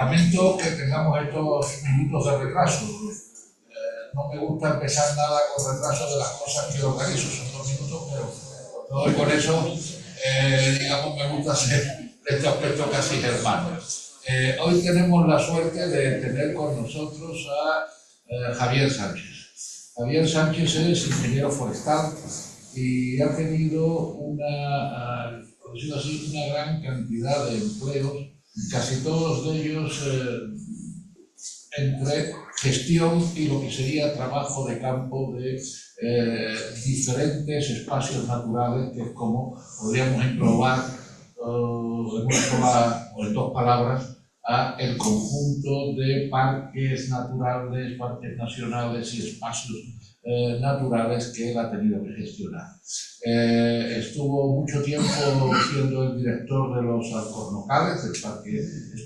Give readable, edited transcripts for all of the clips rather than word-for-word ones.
Lamento que tengamos estos minutos de retraso. No me gusta empezar nada con retraso de las cosas que organizo, son 2 minutos, pero hoy con eso, digamos, me gusta ser de este aspecto casi germano. Hoy tenemos la suerte de tener con nosotros a Javier Sánchez. Javier Sánchez es ingeniero forestal y ha tenido por decirlo así, una gran cantidad de empleos, casi todos de ellos entre gestión y lo que sería trabajo de campo de diferentes espacios naturales, que es como podríamos englobar en 2 palabras a el conjunto de parques naturales, parques nacionales y espacios naturales que él ha tenido que gestionar. Estuvo mucho tiempo siendo el director de los Alcornocales, es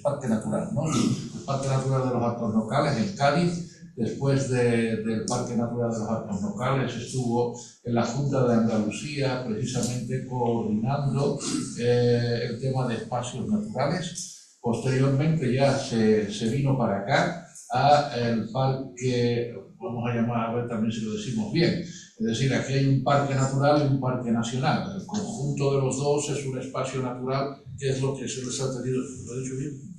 parque natural, ¿no? El Parque Natural de los Alcornocales en Cádiz. Después del Parque Natural de los Alcornocales estuvo en la Junta de Andalucía, precisamente coordinando el tema de espacios naturales. Posteriormente ya se vino para acá al parque, vamos a llamar, a ver también si lo decimos bien, es decir, aquí hay un parque natural y un parque nacional. El conjunto de los dos es un espacio natural, que es lo que se les ha tenido, ¿lo he dicho bien?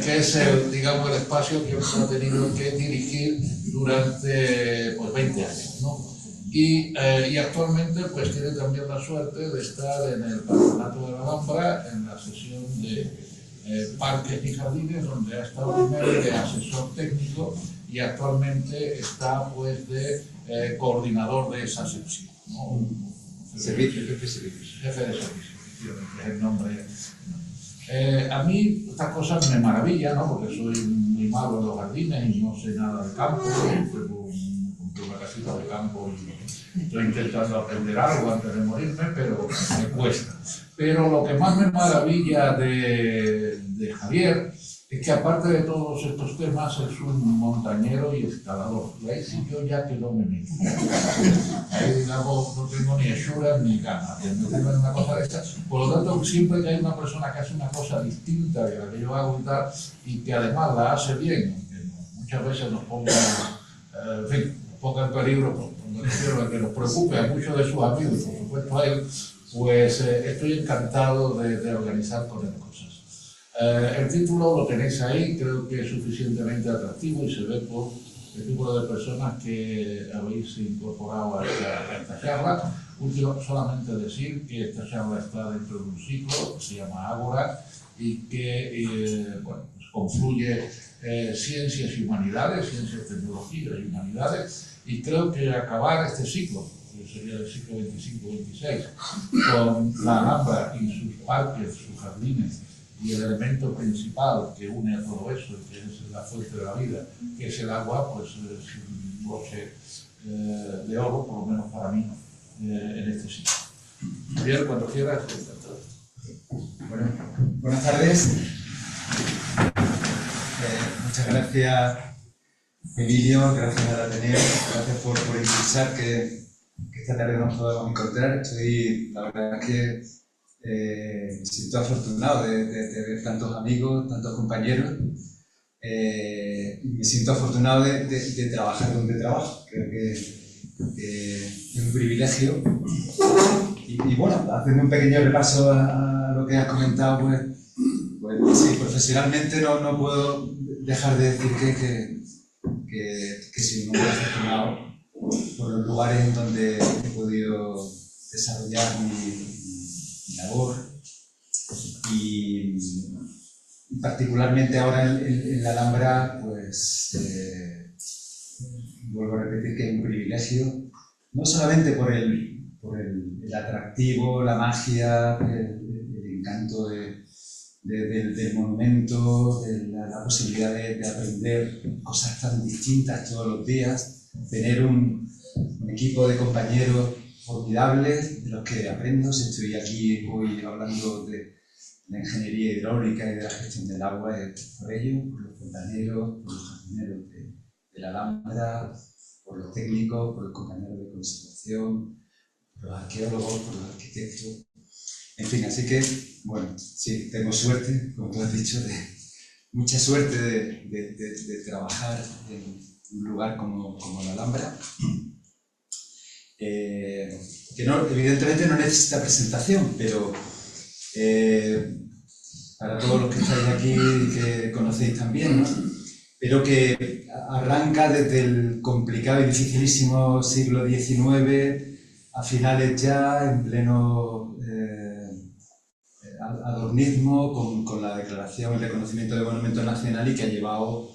Que es digamos, el espacio que se ha tenido que dirigir durante 20 años, ¿no? Y actualmente pues tiene también la suerte de estar en el Patronato de la Alhambra, en la sesión de parques y jardines, donde ha estado primero de asesor técnico y actualmente está pues de coordinador de esa sección, ¿no? Jefe de servicio. Jefe de servicio, es el nombre. A mí estas cosas me maravillan, ¿no? Porque soy muy malo en los jardines y no sé nada de campo. Compré una casita de campo y estoy intentando aprender algo antes de morirme, pero me cuesta. Pero lo que más me maravilla de Javier es que aparte de todos estos temas es un montañero y escalador. Y ahí sí yo ya que no me meto. Ahí digamos no tengo ni hechuras ni ganas de meterme en una cosa de estas. Por lo tanto, siempre que hay una persona que hace una cosa distinta de la que yo hago y tal, y que además la hace bien, aunque muchas veces nos ponga, en fin, nos ponga en peligro, que nos preocupe a muchos de sus amigos, por supuesto a él, pues estoy encantado de organizar con él cosas. El título lo tenéis ahí, creo que es suficientemente atractivo y se ve por el número de personas que habéis incorporado a esta charla. Último, solamente decir que esta charla está dentro de un ciclo que se llama Ágora y que bueno, pues confluye ciencias y humanidades, ciencias, tecnologías y humanidades, y creo que acabar este ciclo, que sería el ciclo 25-26, con la Alhambra y sus parques, sus jardines, y el elemento principal que une a todo eso, que es la fuente de la vida, que es el agua, pues es un broche de oro, por lo menos para mí, en este sitio. Javier, cuando quieras, encantado. Bueno, buenas tardes. Muchas gracias, Emilio, gracias al Ateneo, gracias por impulsar que esta tarde nos podamos encontrar. La verdad es que me siento afortunado de ver tantos amigos, tantos compañeros. Y me siento afortunado de trabajar donde trabajo. Creo que es un privilegio. Y bueno, haciendo un pequeño repaso a lo que has comentado, pues sí, profesionalmente no puedo dejar de decir que soy un hombre afortunado por los lugares en donde he podido desarrollar mi labor y particularmente ahora en la Alhambra, pues vuelvo a repetir que es un privilegio, no solamente por el atractivo, la magia, el encanto del monumento, de la posibilidad de aprender cosas tan distintas todos los días, tener un equipo de compañeros formidables de los que aprendo. Si estoy aquí hoy hablando de la ingeniería hidráulica y de la gestión del agua, es por ello, por los fontaneros, por los jardineros de la Alhambra, por los técnicos, por los compañeros de conservación, por los arqueólogos, por los arquitectos. En fin, así que, bueno, sí, tengo suerte, como tú has dicho, mucha suerte de trabajar en un lugar como la Alhambra, que no, evidentemente no necesita presentación, pero para todos los que estáis aquí y que conocéis también, ¿no? Pero que arranca desde el complicado y dificilísimo siglo XIX, a finales ya, en pleno adornismo, con la declaración y reconocimiento de monumento nacional, y que ha llevado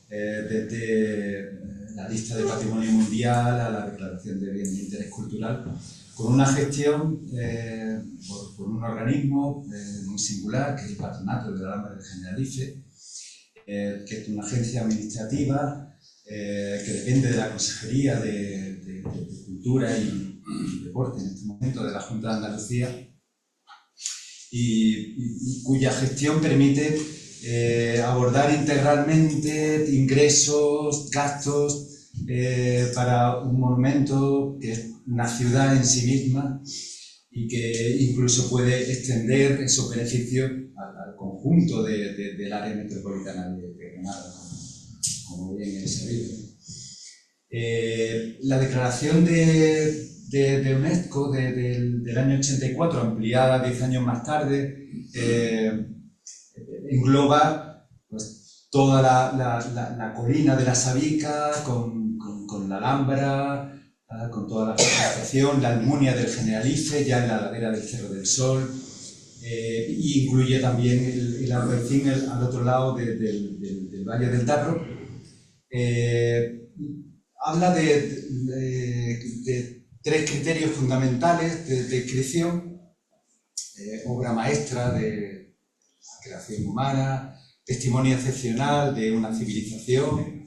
desde la lista de patrimonio mundial a la declaración de bien de interés cultural, con una gestión por un organismo muy singular, que es el Patronato de la Alhambra del Generalife, que es una agencia administrativa que depende de la Consejería de Cultura y Deporte, en este momento, de la Junta de Andalucía, y cuya gestión permite abordar integralmente ingresos, gastos para un monumento que es una ciudad en sí misma y que incluso puede extender esos beneficios al conjunto del área metropolitana de Granada, como bien es sabido. La declaración de UNESCO del año 84, ampliada 10 años más tarde, engloba pues, toda la colina de la Sabica con la Alhambra, con toda la vegetación, la Almunia del Generalife, ya en la ladera del Cerro del Sol, y incluye también el Albaicín al otro lado del Valle del Darro. Habla de tres criterios fundamentales de descripción: obra maestra de la creación humana, testimonio excepcional de una civilización,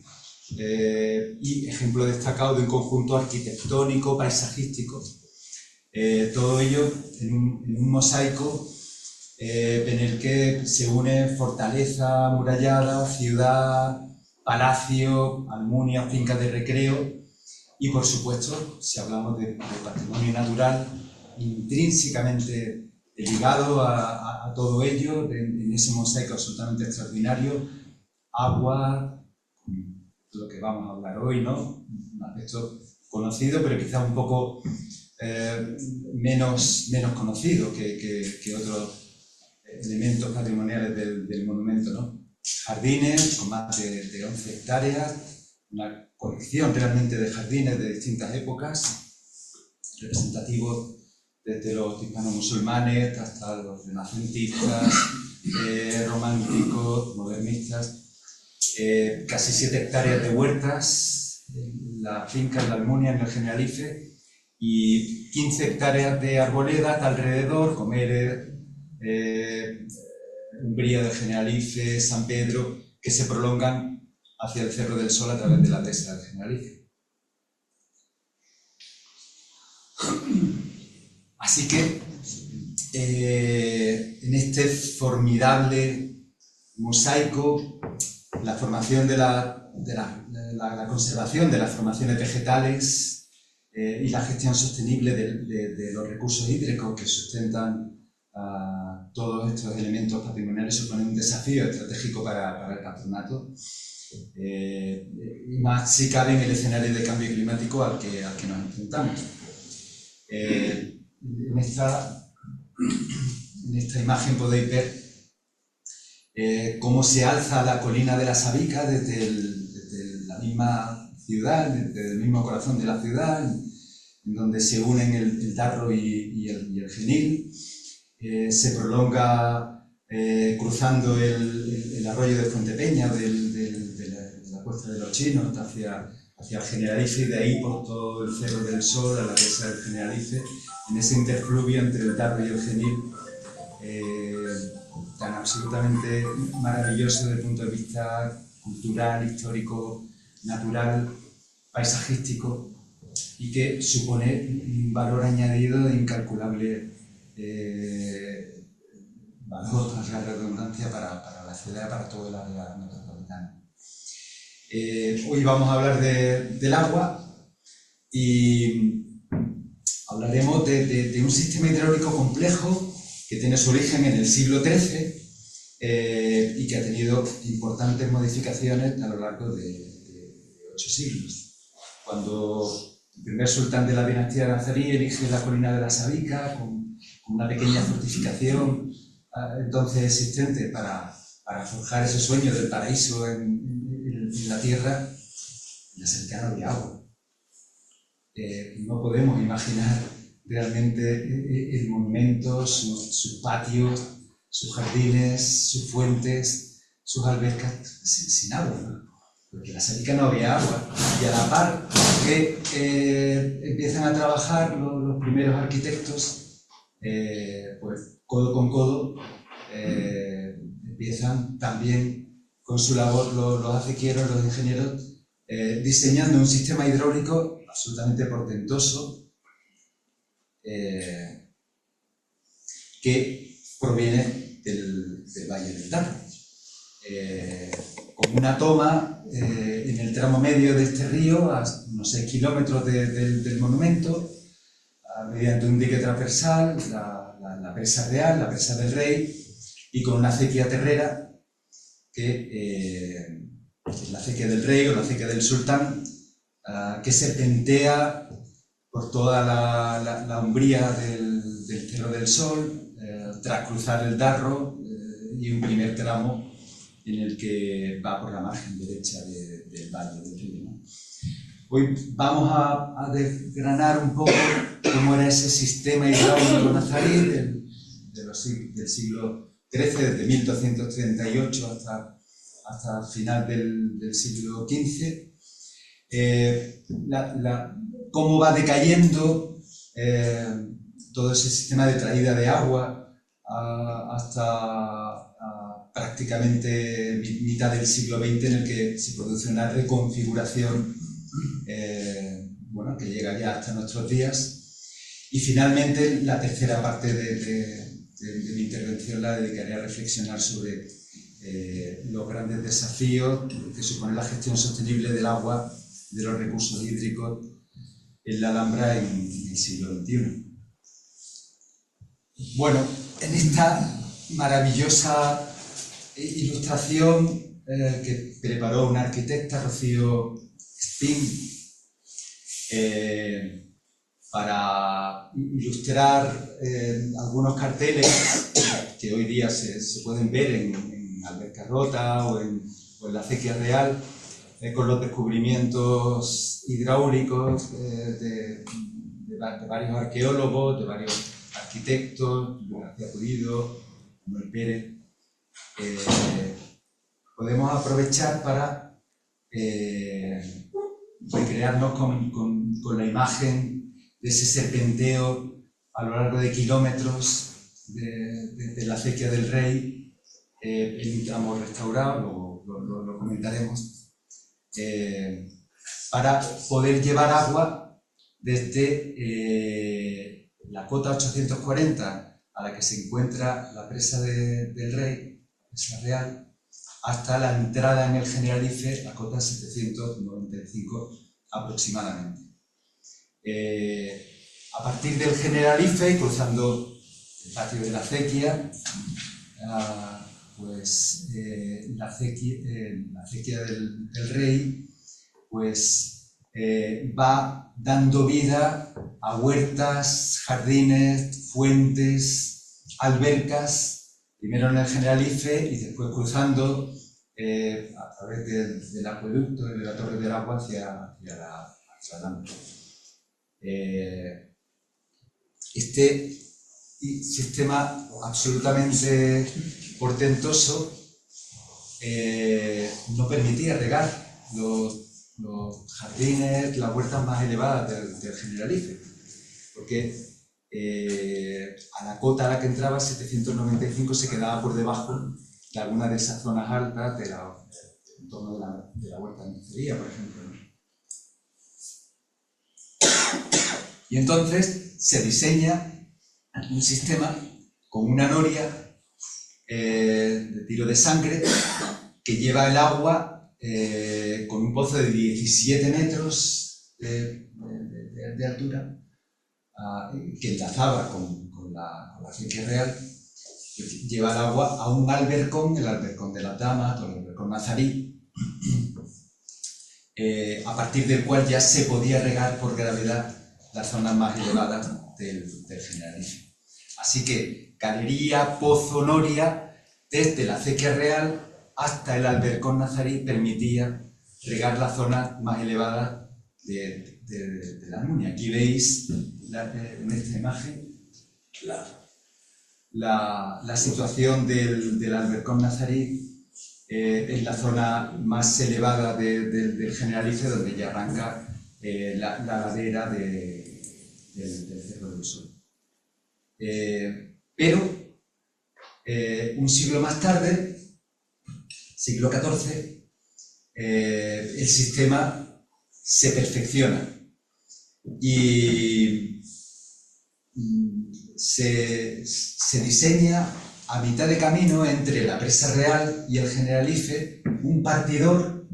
y ejemplo destacado de un conjunto arquitectónico, paisajístico. Todo ello en un mosaico en el que se une fortaleza amurallada, ciudad, palacio, almunia, finca de recreo y, por supuesto, si hablamos de patrimonio natural, intrínsecamente ligado a todo ello, en ese mosaico absolutamente extraordinario, agua, lo que vamos a hablar hoy, ¿no? Un aspecto conocido, pero quizá un poco menos conocido que otros elementos patrimoniales del monumento, ¿no? Jardines con más de 11 hectáreas, una colección realmente de jardines de distintas épocas, representativos desde los hispano-musulmanes hasta los renacentistas, románticos, modernistas. Casi 7 hectáreas de huertas, la finca en la Almunia, en el Generalife, y 15 hectáreas de arboledas alrededor, Comeres, Umbría del Generalife, San Pedro, que se prolongan hacia el Cerro del Sol a través de la dehesa del Generalife. Así que en este formidable mosaico, la formación la conservación de las formaciones vegetales y la gestión sostenible de los recursos hídricos que sustentan todos estos elementos patrimoniales supone un desafío estratégico para el patronato, y más si cabe en el escenario de cambio climático al que nos enfrentamos. En esta imagen podéis ver cómo se alza la colina de la Sabica desde la misma ciudad, desde el mismo corazón de la ciudad, en donde se unen el Darro y el Genil. Se prolonga cruzando el arroyo de Fuentepeña, de la Cuesta de los Chinos, hacia el Generalife, y de ahí por todo el Cerro del Sol a la dehesa del Generalife, en ese interfluvio entre el Darro y el Genil, tan absolutamente maravilloso desde el punto de vista cultural, histórico, natural, paisajístico, y que supone un valor añadido de incalculable valor, tras la redundancia, para la ciudad, para todo el área metropolitana. Hoy vamos a hablar del agua y hablaremos de un sistema hidráulico complejo que tiene su origen en el siglo XIII y que ha tenido importantes modificaciones a lo largo de 8 siglos. Cuando el primer sultán de la dinastía nazarí elige la colina de la Sabica con una pequeña fortificación entonces existente para forjar ese sueño del paraíso en la tierra, en la Sabica no había agua. No podemos imaginar realmente el monumento, sus patios, sus jardines, sus fuentes, sus albercas, sin agua, ¿no? Porque en la Sabica no había agua. Y a la par que empiezan a trabajar los primeros arquitectos, pues codo con codo, empiezan también con su labor los acequieros, los ingenieros, diseñando un sistema hidráulico absolutamente portentoso que proviene del Valle del Darro. Con una toma en el tramo medio de este río, a unos 6 kilómetros del monumento, mediante un dique transversal, la presa real, la presa del Rey, y con una acequia terrera que es la acequia del Rey o la acequia del Sultán, que serpentea por toda la umbría del Cerro del Sol, tras cruzar el Darro, y un primer tramo en el que va por la margen derecha del valle del río, ¿no? Hoy vamos a desgranar un poco cómo era ese sistema hidráulico nazarí del siglo XIII, desde 1238 hasta el final del siglo XV. Cómo va decayendo todo ese sistema de traída de agua hasta prácticamente mitad del siglo XX, en el que se produce una reconfiguración bueno, que llega ya hasta nuestros días. Y finalmente, la tercera parte de mi intervención la dedicaré a reflexionar sobre los grandes desafíos que supone la gestión sostenible del agua, de los recursos hídricos en la Alhambra en el siglo XXI. Bueno, en esta maravillosa ilustración que preparó una arquitecta, Rocío Spin, para ilustrar algunos carteles que hoy día se pueden ver en Alberca Rota o en la Acequia Real, con los descubrimientos hidráulicos de varios arqueólogos, de varios arquitectos, García Pulido, Manuel Pérez. Podemos aprovechar para recrearnos con la imagen de ese serpenteo a lo largo de kilómetros de la Acequia del Rey, en un tramo restaurado, lo comentaremos, para poder llevar agua desde la cota 840 a la que se encuentra la presa del Rey, la presa real, hasta la entrada en el Generalife, la cota 795 aproximadamente. A partir del Generalife, cruzando el patio de la acequia, pues la acequia del Rey, pues va dando vida a huertas, jardines, fuentes, albercas, primero en el Generalife y después cruzando a través del acueducto y de la Torre del Agua hacia la Alhambra. Este sistema absolutamente portentoso no permitía regar los jardines, las huertas más elevadas del Generalife, porque a la cota a la que entraba, 795, se quedaba por debajo de alguna de esas zonas altas en torno de la huerta de Mercería, por ejemplo, ¿no? Y entonces se diseña un sistema con una noria de tiro de sangre que lleva el agua con un pozo de 17 metros de altura, que enlazaba con la acequia real, lleva el agua a un albercón, el albercón de las damas, o el albercón nazarí, a partir del cual ya se podía regar por gravedad las zonas más elevadas del Generalife. Así que galería, pozo, noria, desde la acequia real hasta el albercón nazarí permitía regar las zonas más elevadas de la Nuña. Aquí veis en esta imagen la situación del albercón nazarí en la zona más elevada del Generalife, donde ya arranca la ladera del Cerro del Sol. Pero un siglo más tarde, siglo XIV, el sistema se perfecciona y se diseña a mitad de camino entre la Presa Real y el Generalife un partidor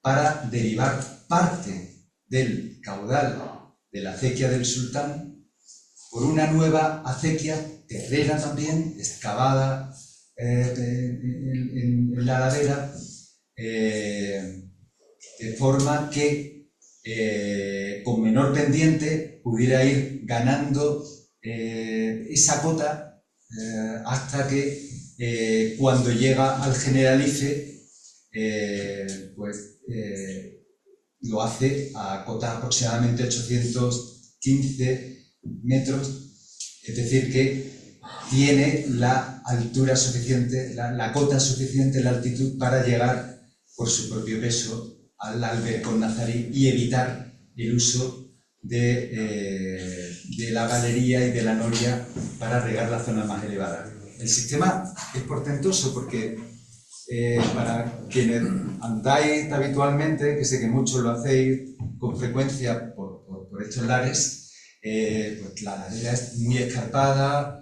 para derivar parte del caudal de la acequia del Sultán por una nueva acequia terrera también, excavada en la ladera, de forma que con menor pendiente pudiera ir ganando esa cota hasta que cuando llega al Generalife lo hace a cota aproximadamente 815 metros, es decir que tiene la altura suficiente, la cota suficiente, la altitud para llegar por su propio peso al albercón nazarí y evitar el uso de la galería y de la noria para regar la zona más elevada. El sistema es portentoso porque para quienes andáis habitualmente, que sé que muchos lo hacéis con frecuencia por estos lares, pues la ladera es muy escarpada,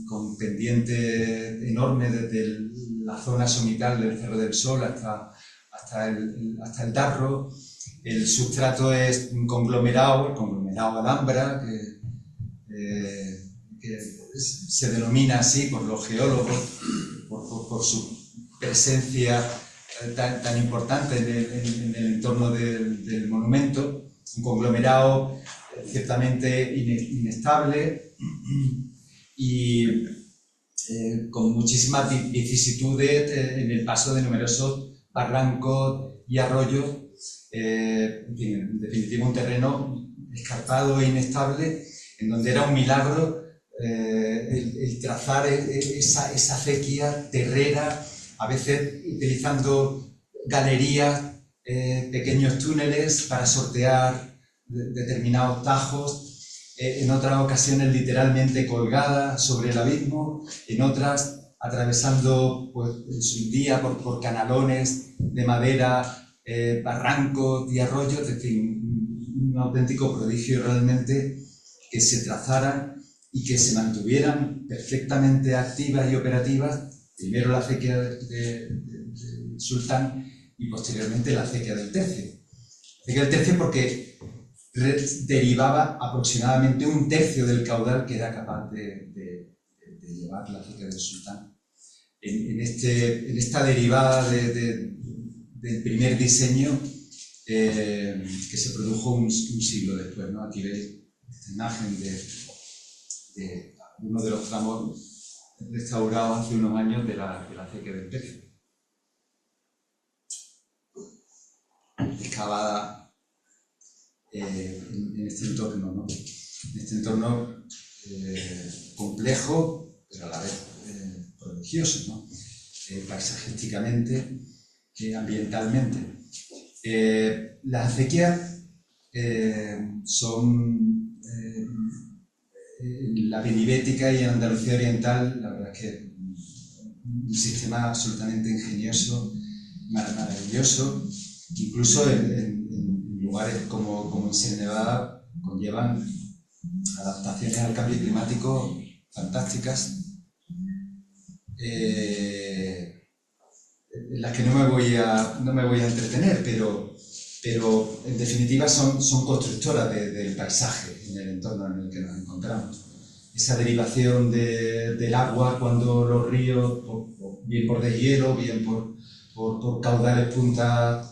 con pendiente enorme desde la zona somital del Cerro del Sol hasta el Darro. El sustrato es un conglomerado, el conglomerado Alhambra, que se denomina así por los geólogos, por su presencia tan importante en el entorno del monumento. Un conglomerado ciertamente inestable y con muchísimas vicisitudes en el paso de numerosos barrancos y arroyos. En definitiva, un terreno escarpado e inestable, en donde era un milagro el trazar esa acequia terrera, a veces utilizando galerías, pequeños túneles para sortear determinados tajos, en otras ocasiones literalmente colgada sobre el abismo, en otras atravesando pues, en su día por canalones de madera, barrancos y arroyos, es decir, un auténtico prodigio realmente que se trazaran y que se mantuvieran perfectamente activas y operativas, primero la acequia del Sultán y posteriormente la acequia del Tercio. La acequia del Tercio porque derivaba aproximadamente un tercio del caudal que era capaz de llevar la acequia del Sultán. En esta derivada del primer diseño que se produjo un siglo después, ¿no? Aquí veis esta imagen de uno de los tramos restaurados hace unos años de la acequia del Tercio. Excavada en este entorno, ¿no? En este entorno complejo, pero a la vez prodigioso, ¿no? Paisajísticamente, ambientalmente. Las acequias son en la Benibética y en Andalucía Oriental, la verdad es que un sistema absolutamente ingenioso, maravilloso, incluso en lugares como en Sierra Nevada conllevan adaptaciones al cambio climático fantásticas, en las que no me voy a entretener, pero en definitiva son constructoras del paisaje en el entorno en el que nos encontramos. esa derivación del agua cuando los ríos, bien por deshielo, bien por caudales puntas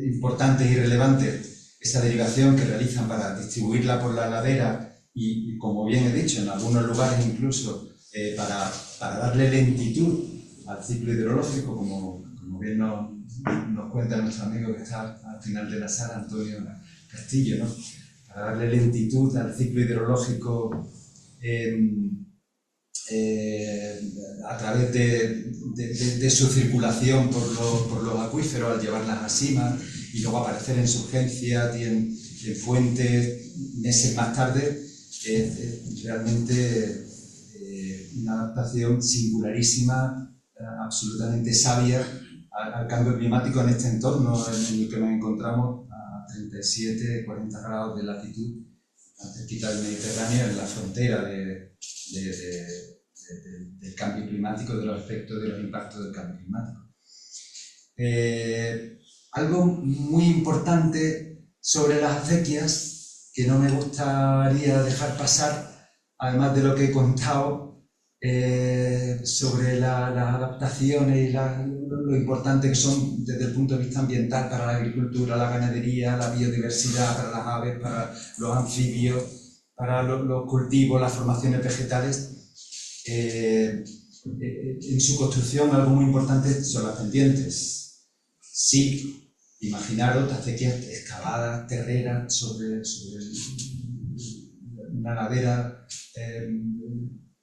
importantes y relevantes, esa derivación que realizan para distribuirla por la ladera y como bien he dicho, en algunos lugares incluso para darle lentitud al ciclo hidrológico, como bien nos cuenta nuestro amigo que está al final de la sala, Antonio Castillo, ¿no? Para darle lentitud al ciclo hidrológico a través de su circulación por los acuíferos al llevarlas a cima y luego aparecer en surgencias y en fuentes meses más tarde, es realmente una adaptación singularísima, absolutamente sabia al cambio climático en este entorno en el que nos encontramos a 37, 40 grados de latitud, tan cerquita del Mediterráneo, en la frontera del cambio climático, de los efectos, de los impactos del cambio climático. Algo muy importante sobre las acequias que no me gustaría dejar pasar, además de lo que he contado sobre las adaptaciones y lo importante que son desde el punto de vista ambiental para la agricultura, la ganadería, la biodiversidad, para las aves, para los anfibios, para los cultivos, las formaciones vegetales. En su construcción algo muy importante son las pendientes. Sí, imaginaros acequias excavadas, terreras, sobre una ladera,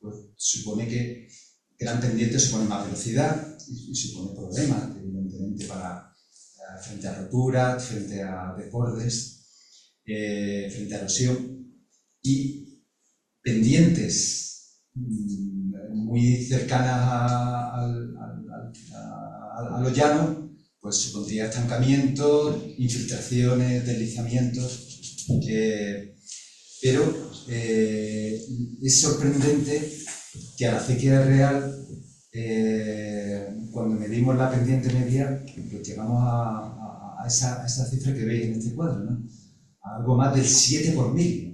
pues supone que gran pendiente supone más velocidad y supone problemas, evidentemente, frente a roturas, frente a desbordes, frente a erosión. Y pendientes muy cercanas a lo llano, pues supondría estancamientos, infiltraciones, deslizamientos, pero es sorprendente que a la acequia real, cuando medimos la pendiente media, pues llegamos a esa cifra que veis en este cuadro, ¿no? A algo más del 7 por 1000.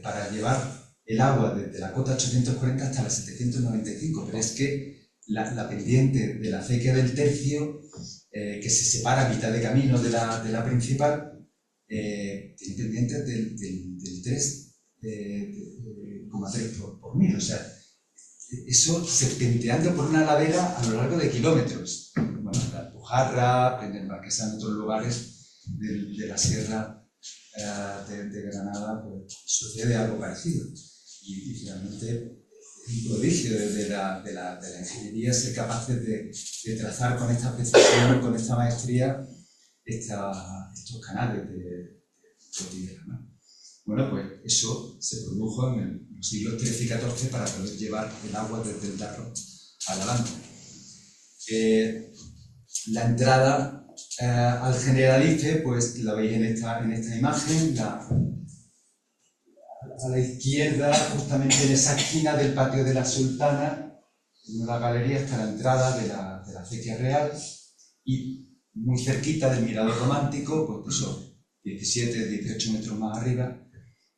Para llevar el agua desde la cota 840 hasta la 795, pero es que la pendiente de la acequia del Tercio, que se separa a mitad de camino de la principal, tiene pendientes del 3,3 por 1000, o sea, eso serpenteando por una ladera a lo largo de kilómetros. Bueno, la Alpujarra, en el Marquesán, en otros lugares de la sierra de Granada, pues sucede algo parecido. Y realmente es un prodigio de la ingeniería ser capaces de trazar con esta precisión, con esta maestría, estos canales de tierra, ¿no? Bueno, pues eso se produjo en los siglos XIII y XIV para poder llevar el agua desde el Darro a la Landa. La entrada al Generalife, pues la veis en esta imagen, a la izquierda, justamente en esa esquina del patio de la Sultana, en una galería está la entrada de la acequia real y muy cerquita del mirador romántico, pues eso, 17, 18 metros más arriba,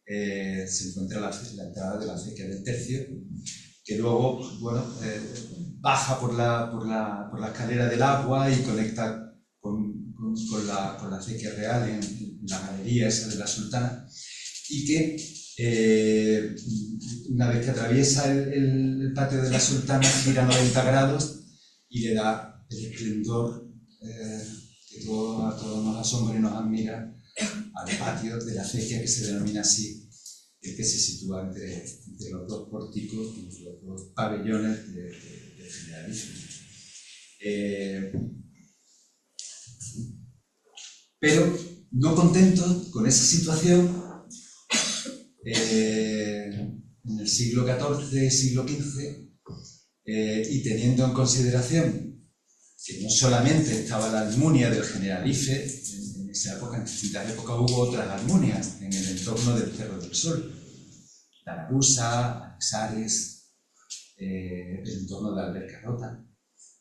se encuentra la entrada de la acequia del Tercio, que luego, bueno, baja por la escalera del agua y conecta con la acequia real en la galería esa de la Sultana, y que una vez que atraviesa el patio de la Sultana gira 90 grados y le da el esplendor que a todos nos asombra y nos admira al patio de la acequia, que se denomina así, el que se sitúa entre los dos pórticos, entre los dos pabellones del Generalife. Pero no contentos con esa situación, en el siglo XIV, siglo XV, y teniendo en consideración que no solamente estaba la Almunia del Generalife, en esa época, en distintas épocas hubo otras almunias en el entorno del Cerro del Sol, la Larusa, Alexares, el entorno de Albercarrota.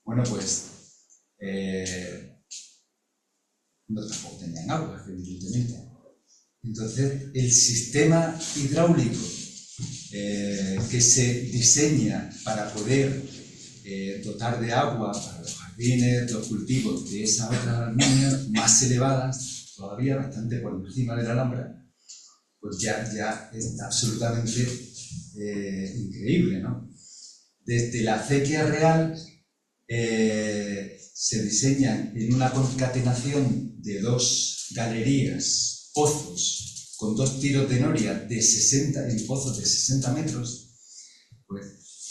Bueno, pues no tampoco tenían agua, evidentemente. Entonces, el sistema hidráulico que se diseña para poder dotar de agua para los jardines, los cultivos de esas otras almuñas más elevadas, todavía bastante por encima de la Alhambra, pues ya es absolutamente increíble, ¿no? Desde la acequia real se diseñan en una concatenación de 2 galerías, pozos, con 2 tiros de noria en pozos de 60 metros, pues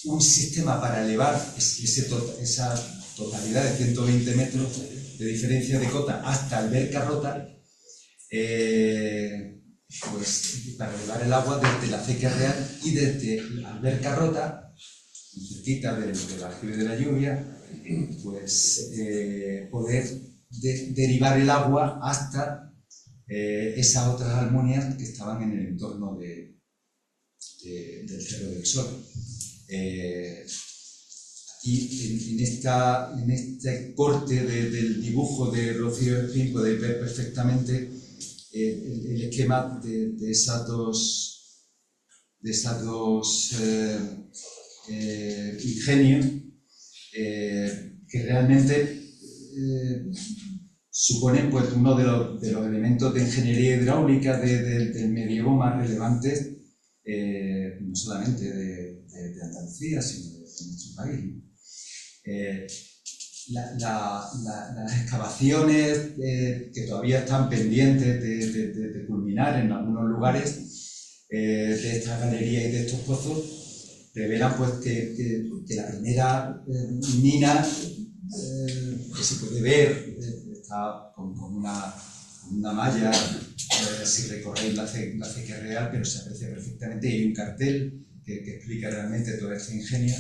un sistema para elevar esa totalidad de 120 metros de diferencia de cota hasta alberca rota, pues para elevar el agua desde la acequia real y desde la alberca rota, cerquita del aljibe de la lluvia, pues poder derivar el agua hasta esas otras almuñas que estaban en el entorno del Cerro del Sol. Y en este corte del dibujo de Rocío Espín podéis ver perfectamente el esquema de esas dos ingenios que realmente suponen pues, uno de los elementos de ingeniería hidráulica del medievo más relevantes, no solamente de Andalucía, sino de nuestro país, ¿no? Las excavaciones que todavía están pendientes de culminar en algunos lugares de esta galería y de estos pozos revelan pues, que la primera mina que se puede ver está con una malla, si recorréis la acequia real, pero se aprecia perfectamente y hay un cartel que explica realmente todo este ingenio.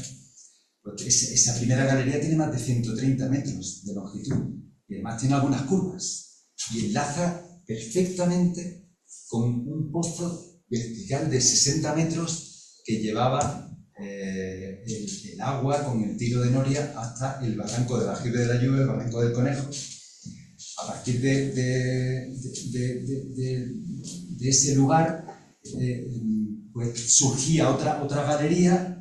Pues esa primera galería tiene más de 130 metros de longitud y además tiene algunas curvas y enlaza perfectamente con un pozo vertical de 60 metros que llevaba el agua con el tiro de noria hasta el barranco del aljibe de la lluvia, el barranco del Conejo. A partir de ese lugar pues surgía otra galería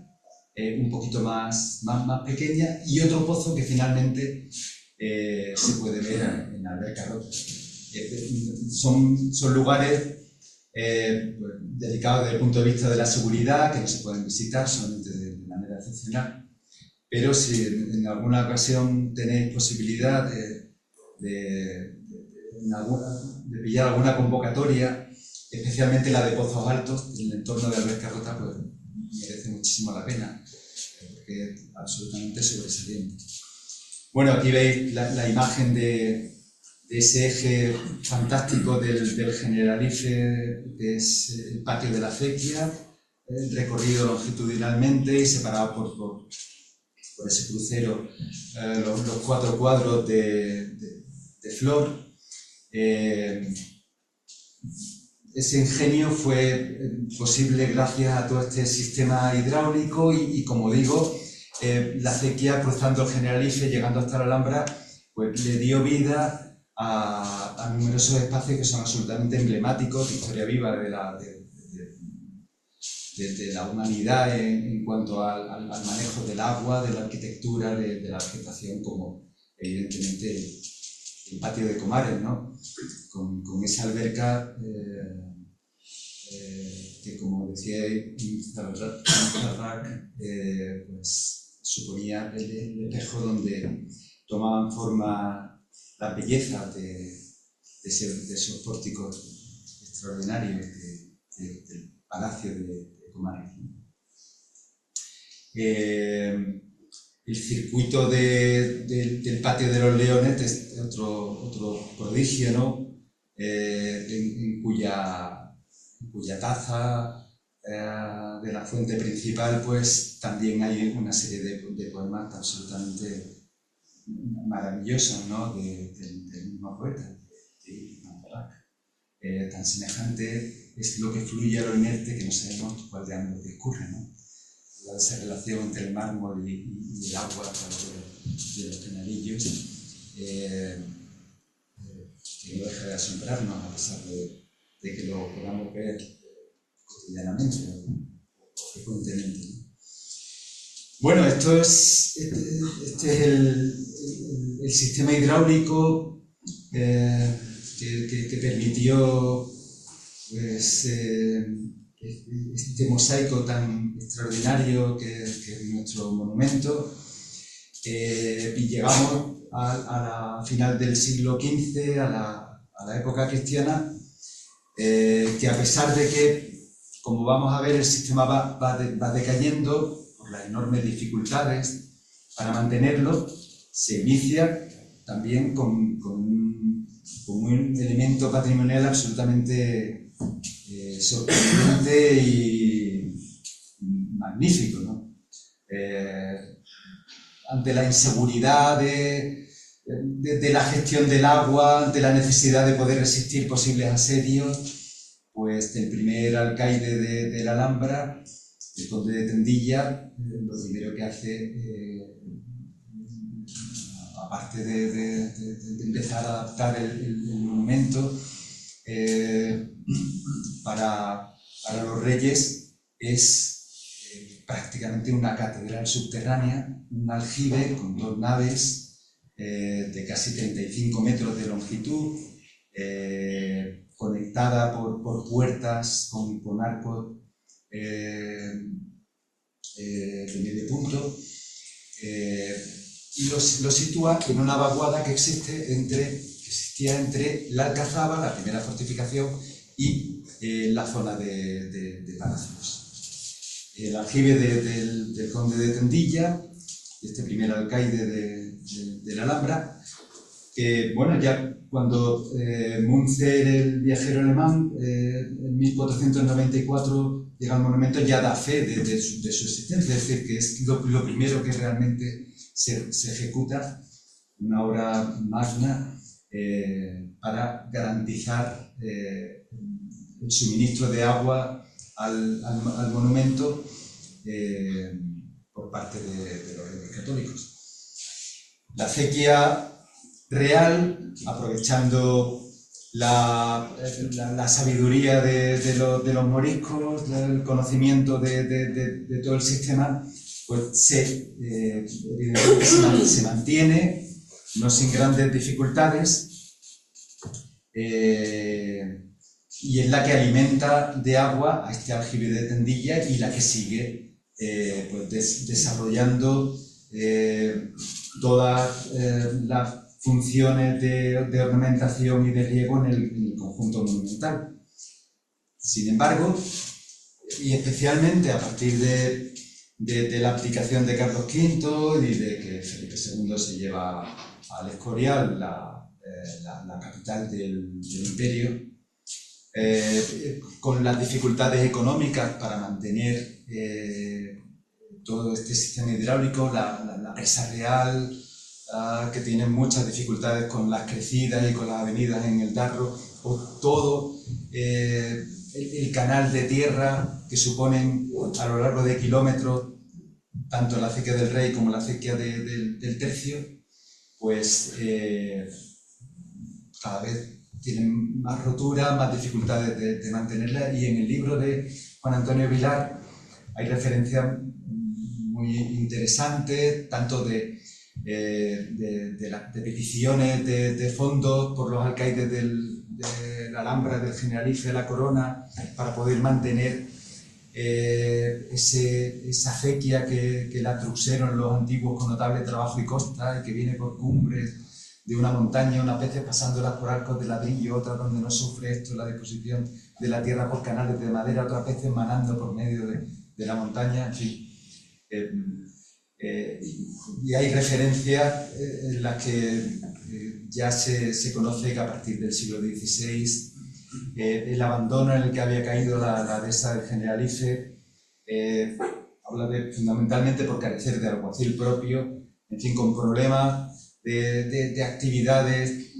un poquito más pequeña y otro pozo que finalmente se puede ver en Alberca Rota. Son lugares pues, delicados desde el punto de vista de la seguridad, que no se pueden visitar solamente de manera excepcional, pero si en alguna ocasión tenéis posibilidad de pillar alguna convocatoria, especialmente la de Pozos Altos, en el entorno de Alberca Rota, pues merece muchísimo la pena, porque es absolutamente sobresaliente. Bueno, aquí veis la imagen de ese eje fantástico del Generalife, que es el patio de la acequia, recorrido longitudinalmente y separado por ese crucero, los 4 cuadros de flor. Ese ingenio fue posible gracias a todo este sistema hidráulico y como digo, la acequia cruzando el Generalife, llegando hasta la Alhambra, pues le dio vida a numerosos espacios que son absolutamente emblemáticos de historia viva de la humanidad en cuanto al manejo del agua, de la arquitectura, de la vegetación, como evidentemente el patio de Comares, ¿no? Con esa alberca que, como decía pues suponía el espejo donde tomaban forma la belleza de esos pórticos extraordinarios del Palacio de Comares. El circuito del Patio de los Leones es otro prodigio, ¿no? En cuya taza de la fuente principal pues también hay una serie de poemas absolutamente maravillosos, ¿no? del mismo poeta, de Manzarac. Tan semejante es lo que fluye a lo inerte que no sabemos cuál de ambos discurre, ¿no? Esa relación entre el mármol y el agua a través de los canalillos que no deja de asombrarnos a pesar de de que lo podamos ver cotidianamente o frecuentemente, ¿no? Bueno, este es el sistema hidráulico que permitió pues, este mosaico tan extraordinario que es nuestro monumento. Y llegamos a la final del siglo XV, a la época cristiana, que a pesar de que, como vamos a ver, el sistema va decayendo por las enormes dificultades para mantenerlo, se inicia también con un elemento patrimonial absolutamente sorprendente y magnífico, ¿no? Ante la inseguridad de la gestión del agua, ante la necesidad de poder resistir posibles asedios, pues el primer alcaide de la Alhambra, el conde de Tendilla, lo primero que hace, aparte de empezar a adaptar el monumento para los reyes, es prácticamente una catedral subterránea, un aljibe con 2 naves de casi 35 metros de longitud, conectada por puertas con arcos de medio punto, y lo sitúa en una vaguada que existía entre la Alcazaba, la primera fortificación, y la zona de Palacios. El aljibe del conde de Tendilla, este primer alcaide de la Alhambra, que, bueno, ya cuando Münzer, el viajero alemán, en 1494 llega al monumento, ya da fe de su existencia, es decir, que es lo primero que realmente se ejecuta, una obra magna para garantizar el suministro de agua al monumento por parte de los reyes católicos. La acequia real, aprovechando la sabiduría de los moriscos, el conocimiento de todo el sistema, pues evidentemente se mantiene, no sin grandes dificultades, y es la que alimenta de agua a este aljibe de Tendilla y la que sigue pues desarrollando todas las funciones de ornamentación y de riego en el conjunto monumental. Sin embargo, y especialmente a partir de la abdicación de Carlos V y de que Felipe II se lleva al Escorial, la capital del imperio, con las dificultades económicas para mantener todo este sistema hidráulico, la presa real, que tiene muchas dificultades con las crecidas y con las avenidas en el Darro, o todo el canal de tierra que suponen a lo largo de kilómetros, tanto la acequia del Rey como la acequia del Tercio, pues cada vez tienen más rotura, más dificultades de mantenerla, y en el libro de Juan Antonio Vilar hay referencias muy interesantes, tanto de peticiones de fondos por los alcaides de la Alhambra, del Generalife, de la Corona, para poder mantener esa acequia que la truxeron los antiguos con notable trabajo y costa, y que viene por cumbres de una montaña, unas veces pasándolas por arcos de ladrillo, otras donde no sufre esto la deposición de la tierra por canales de madera, otras veces manando por medio de la montaña, en fin. Y hay referencias en las que ya se conoce que a partir del siglo XVI el abandono en el que había caído la dehesa del Generalife habla fundamentalmente por carecer de alguacil propio, en fin, con problemas de actividades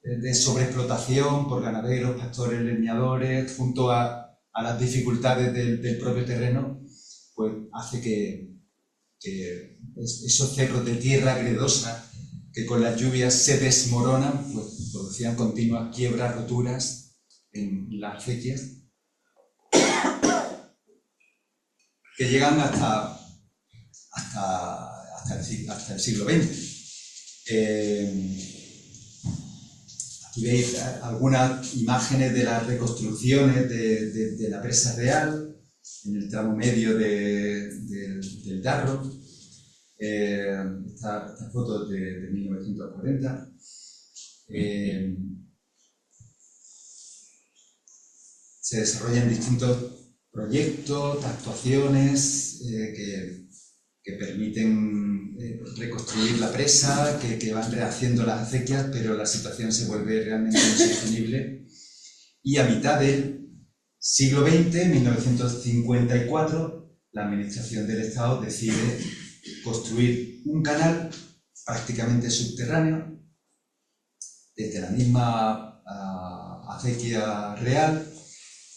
de sobreexplotación por ganaderos, pastores, leñadores, junto a las dificultades del propio terreno, pues hace que esos cerros de tierra gredosa que con las lluvias se desmoronan, pues producían continuas quiebras, roturas, en las acequias que llegan hasta el siglo XX. Aquí veis algunas imágenes de las reconstrucciones de la presa real en el tramo medio del Darro. Esta foto es de 1940. Se desarrollan distintos proyectos, actuaciones que permiten reconstruir la presa, que van rehaciendo las acequias, pero la situación se vuelve realmente insostenible. Y a mitad del siglo XX, en 1954, la Administración del Estado decide construir un canal prácticamente subterráneo desde la misma acequia real,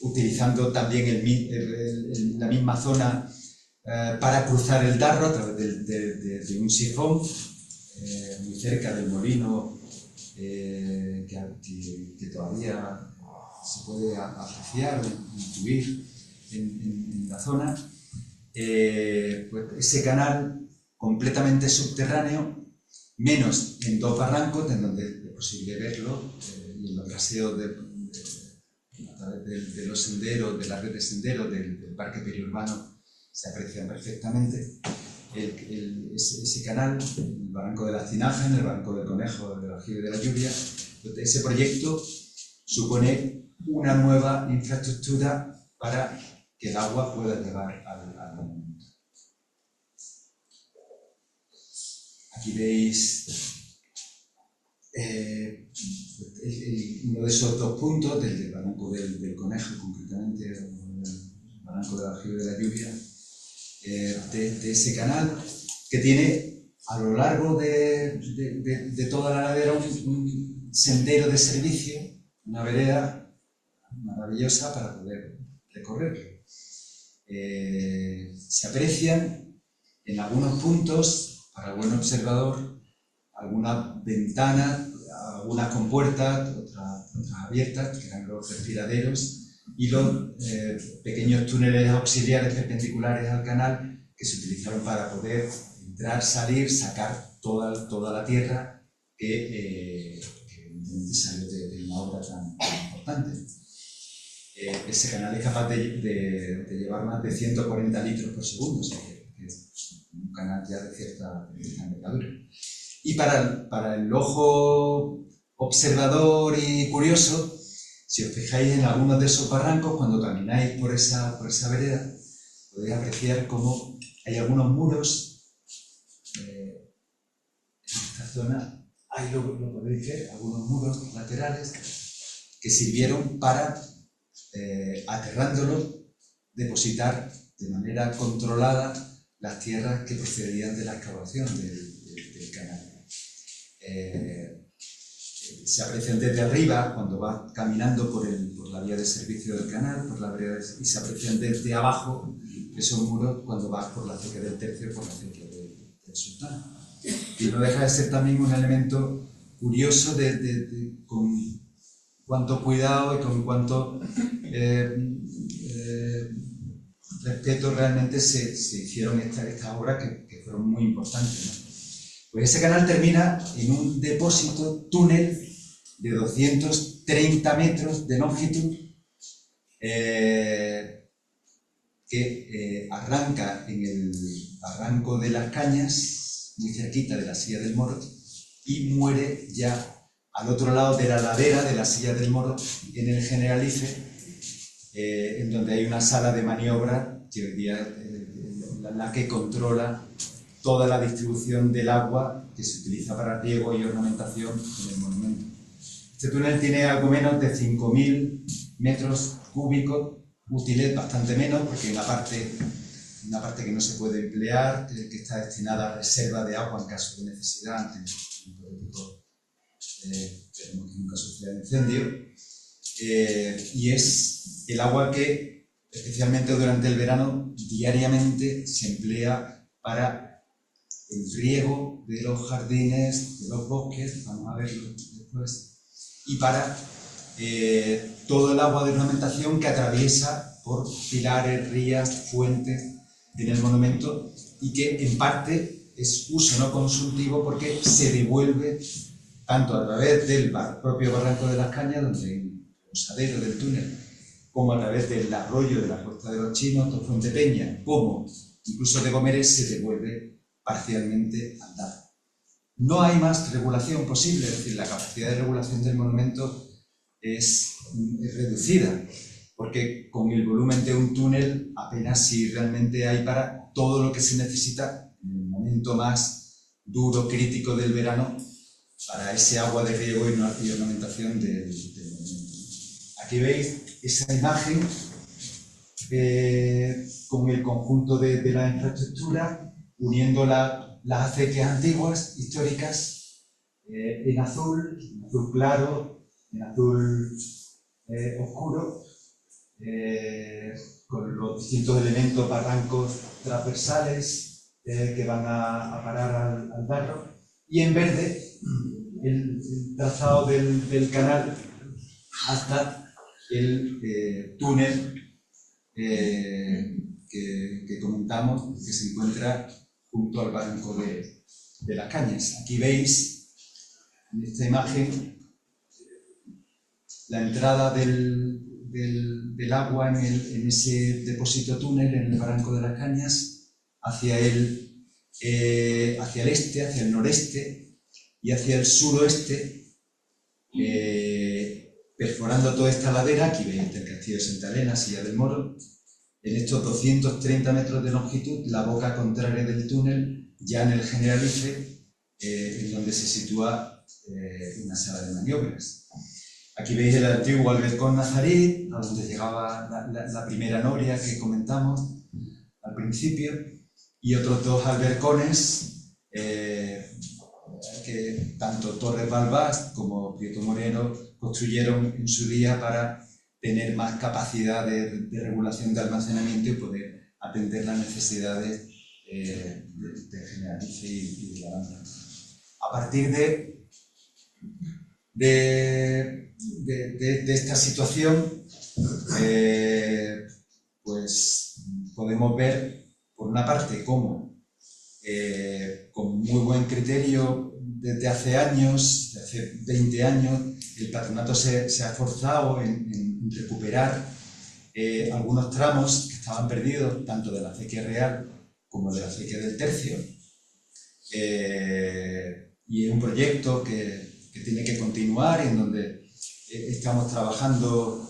utilizando también la misma zona para cruzar el Darro a través de un sifón muy cerca del molino que todavía se puede apreciar, intuir en la zona. Pues ese canal completamente subterráneo, menos en dos barrancos en donde es posible verlo, y en los paseos a través de los senderos, de la red de senderos del parque periurbano, se aprecian perfectamente ese canal, el barranco de las Tinajas, en el barranco del Conejo, del Aljibe de la Lluvia. Ese proyecto supone una nueva infraestructura para que el agua pueda llegar al monumento. Aquí veis uno de esos dos puntos, del barranco del Conejo, concretamente, el barranco del Aljibe de la Lluvia, de ese canal, que tiene a lo largo de toda la ladera un sendero de servicio, una vereda maravillosa para poder recorrerlo. Se aprecian en algunos puntos, para el buen observador, algunas ventanas, algunas compuertas, otras abiertas, que eran los respiraderos, y los pequeños túneles auxiliares perpendiculares al canal que se utilizaron para poder entrar, salir, sacar toda la tierra que salió de una obra tan importante. Ese canal es capaz de llevar más de 140 litros por segundo, o sea que es un canal ya de cierta envergadura. Y para el ojo observador y curioso, si os fijáis en algunos de esos barrancos, cuando camináis por esa vereda, podéis apreciar cómo hay algunos muros en esta zona, ahí lo podéis ver, algunos muros laterales que sirvieron para, aterrándolo, depositar de manera controlada las tierras que procedían de la excavación del canal. Se aprecian desde arriba cuando va caminando por la vía de servicio del canal, y se aprecian desde abajo esos muros cuando va por la acequia del Tercio, por la acequia del Sultán. Y no deja de ser también un elemento curioso con cuánto cuidado y con cuánto respeto realmente se hicieron estas obras que fueron muy importantes, ¿no? Pues ese canal termina en un depósito, túnel, de 230 metros de longitud, que arranca en el barranco de las Cañas, muy cerquita de la Silla del Moro, y muere ya al otro lado de la ladera de la Silla del Moro, en el Generalife, en donde hay una sala de maniobra que hoy día la que controla toda la distribución del agua que se utiliza para riego y ornamentación en el monumento. Este túnel tiene algo menos de 5.000 metros cúbicos útiles, bastante menos, porque hay una parte que no se puede emplear, que está destinada a reserva de agua en caso de necesidad, ante un hipotético, esperemos que nunca sufra incendio, y es el agua que, especialmente durante el verano, diariamente se emplea para el riego de los jardines, de los bosques, vamos a verlo después, y para todo el agua de ornamentación que atraviesa por pilares, rías, fuentes en el monumento y que en parte es uso no consultivo porque se devuelve tanto a través del propio Barranco de las Cañas, donde hay un posadero del túnel, como a través del arroyo de la Costa de los Chinos, de Fuentepeña, como incluso de Gómeres, se devuelve parcialmente al Darro. No hay más regulación posible, es decir, la capacidad de regulación del monumento es reducida, porque con el volumen de un túnel apenas si realmente hay para todo lo que se necesita en el momento más duro, crítico del verano, para ese agua de riego y ornamentación del monumento. Aquí veis esa imagen con el conjunto de la infraestructura, uniendo las acequias antiguas, históricas, en azul claro, en azul oscuro, con los distintos elementos, barrancos transversales que van a parar al Darro, y en verde el trazado del canal hasta el túnel que comentamos, que se encuentra junto al Barranco de las Cañas. Aquí veis, en esta imagen, la entrada del agua en ese depósito túnel en el Barranco de las Cañas hacia el este, hacia el noreste y hacia el suroeste, perforando toda esta ladera. Aquí veis el castillo de Santa Elena, Silla del Moro. En estos 230 metros de longitud, la boca contraria del túnel, ya en el Generalife, en donde se sitúa una sala de maniobras. Aquí veis el antiguo albercón nazarí, a donde llegaba la primera noria que comentamos al principio, y otros dos albercones que tanto Torres Balbás como Prieto Moreno construyeron en su día para tener más capacidad de regulación de almacenamiento y poder atender las necesidades de Generalife y de la banda. A partir de esta situación, pues podemos ver, por una parte, cómo con muy buen criterio desde hace años, desde hace 20 años, el patronato se ha esforzado en recuperar algunos tramos que estaban perdidos, tanto de la acequia real como de la acequia del Tercio, y es un proyecto que tiene que continuar, en donde estamos trabajando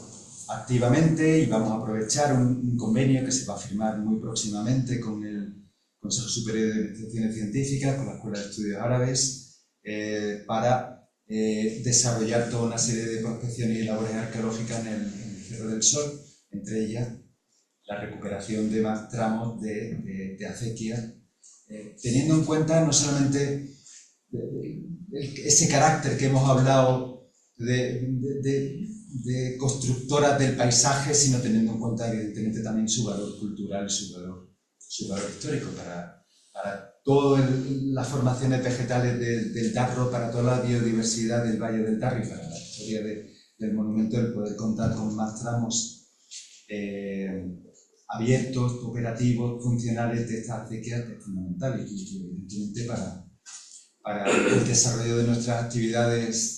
activamente y vamos a aprovechar un convenio que se va a firmar muy próximamente con el Consejo Superior de Investigaciones Científicas, con la Escuela de Estudios Árabes, para desarrollar toda una serie de prospecciones y labores arqueológicas en el Cerro del Sol, entre ellas la recuperación de más tramos de acequia, teniendo en cuenta no solamente ese carácter que hemos hablado de constructoras del paisaje, sino teniendo en cuenta evidentemente también su valor cultural y su valor histórico para todas las formaciones vegetales del Darro, para toda la biodiversidad del Valle del Darro y para la historia del monumento. El poder contar con más tramos abiertos, operativos, funcionales de estas acequias es fundamental, y evidentemente para el desarrollo de nuestras actividades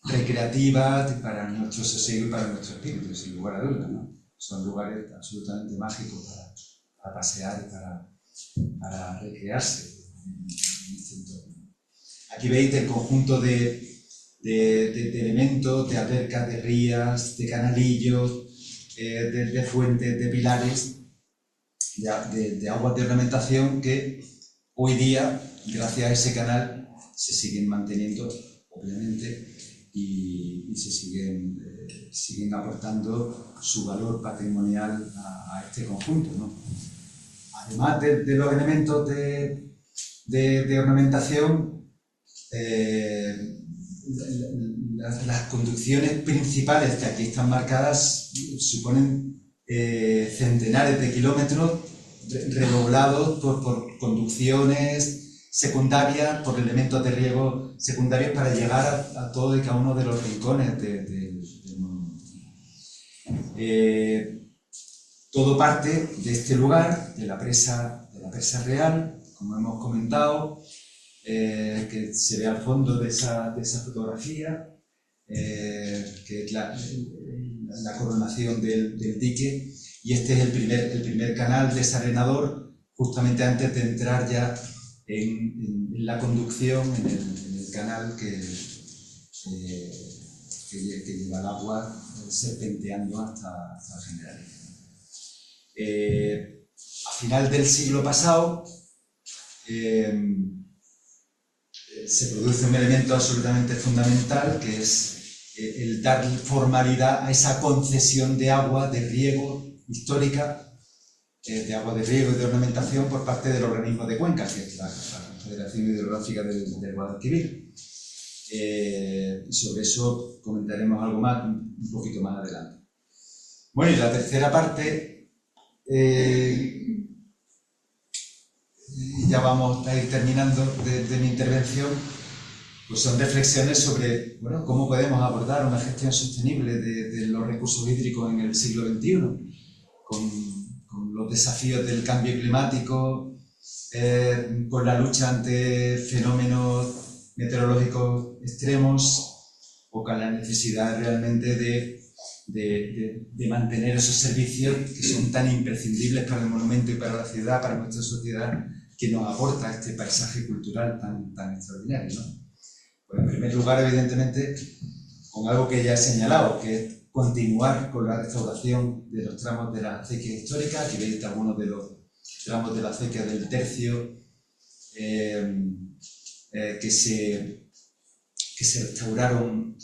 recreativas, para nuestro sosiego y para nuestro espíritu, sin lugar a dudas, ¿no? Son lugares absolutamente mágicos para pasear y para recrearse en este entorno. Aquí veis el conjunto de elementos, de albercas, de rías, de canalillos, de fuentes, de pilares, de aguas de ornamentación que hoy día, gracias a ese canal, se siguen manteniendo, obviamente, y se siguen aportando su valor patrimonial a este conjunto, ¿no? Además de los elementos de ornamentación, las conducciones principales que aquí están marcadas suponen centenares de kilómetros redoblados por conducciones secundarias, por elementos de riego secundarios para llegar a todo y cada uno de los rincones del Todo parte de este lugar, de la presa real, como hemos comentado, que se ve al fondo de esa fotografía, que es la coronación del dique, y este es el primer canal desarenador, justamente antes de entrar ya en la conducción, en el canal que lleva el agua serpenteando hasta el Generalife. A final del siglo pasado se produce un elemento absolutamente fundamental, que es el dar formalidad a esa concesión de agua de riego histórica, de agua de riego y de ornamentación por parte del organismo de Cuenca, que es la Confederación Hidrográfica del Guadalquivir. Y sobre eso comentaremos algo más, un poquito más adelante. Bueno, y la tercera parte, ya vamos a ir terminando de mi intervención, pues son reflexiones sobre, bueno, cómo podemos abordar una gestión sostenible de los recursos hídricos en el siglo XXI, con los desafíos del cambio climático, con la lucha ante fenómenos meteorológicos extremos, o con la necesidad realmente de mantener esos servicios que son tan imprescindibles para el monumento y para la ciudad, para nuestra sociedad, que nos aporta este paisaje cultural tan extraordinario, ¿no? Pues en primer lugar, evidentemente, con algo que ya he señalado, que es continuar con la restauración de los tramos de la acequia histórica. Aquí veis algunos de los tramos de la acequia del Tercio que se restauraron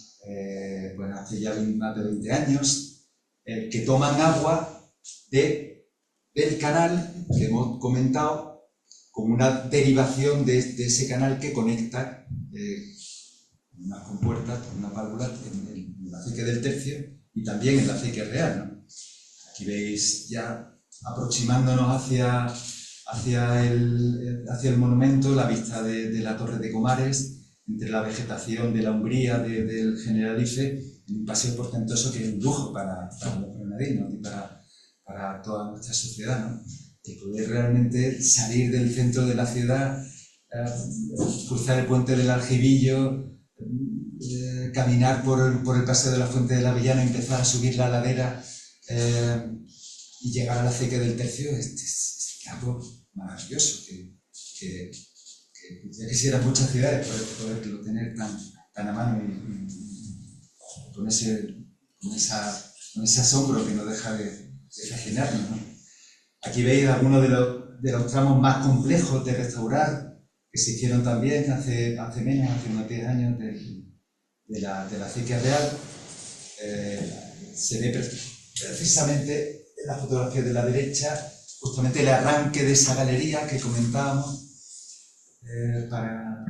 pues hace ya más de 20 años, que toman agua del canal que hemos comentado, como una derivación de ese canal que conecta unas compuertas, una válvula en la acequia del Tercio y también en la acequia real, ¿no? Aquí veis ya aproximándonos hacia el monumento, la vista de la Torre de Comares, entre la vegetación de la umbría del Generalife, en un paseo portentoso que es un lujo para los granadinos y para toda nuestra sociedad, ¿no? De poder realmente salir del centro de la ciudad, cruzar el puente del Aljibillo, caminar por el paseo de la Fuente de la Avellana, empezar a subir la ladera y llegar a la acequia del Tercio. Es algo maravilloso que ya quisiera muchas ciudades poderlo tener tan a mano y con ese asombro que no deja de fascinarnos, ¿no? Aquí veis algunos de los tramos más complejos de restaurar, que se hicieron también hace unos 10 años de la acequia real. Se ve precisamente en la fotografía de la derecha justamente el arranque de esa galería que comentábamos, para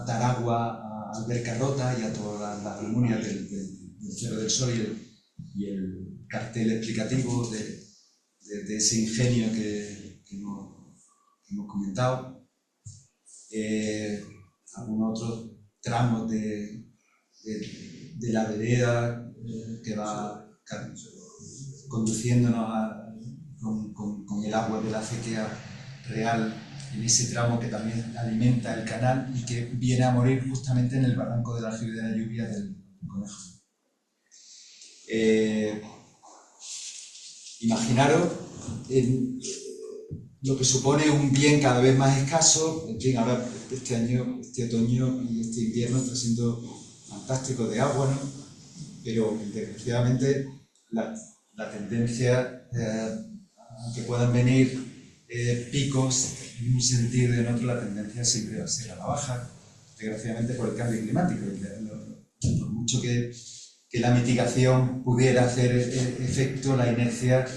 dar agua a Alberca Rota y a todas las almunias del Cerro del Sol, y el cartel explicativo de ese ingenio que hemos comentado. Algunos otros tramos de la vereda que va conduciéndonos con el agua de la acequia real en ese tramo que también alimenta el canal y que viene a morir justamente en el barranco del Aljibe de la Lluvia del Conejo. Imaginaros lo que supone un bien cada vez más escaso. En fin, ahora este otoño y este invierno está siendo fantástico de agua, ¿no? Pero desgraciadamente la tendencia a que puedan venir picos en un sentido y en otro, la tendencia siempre va a ser a la baja, desgraciadamente por el cambio climático. Por mucho que la mitigación pudiera hacer efecto, la inercia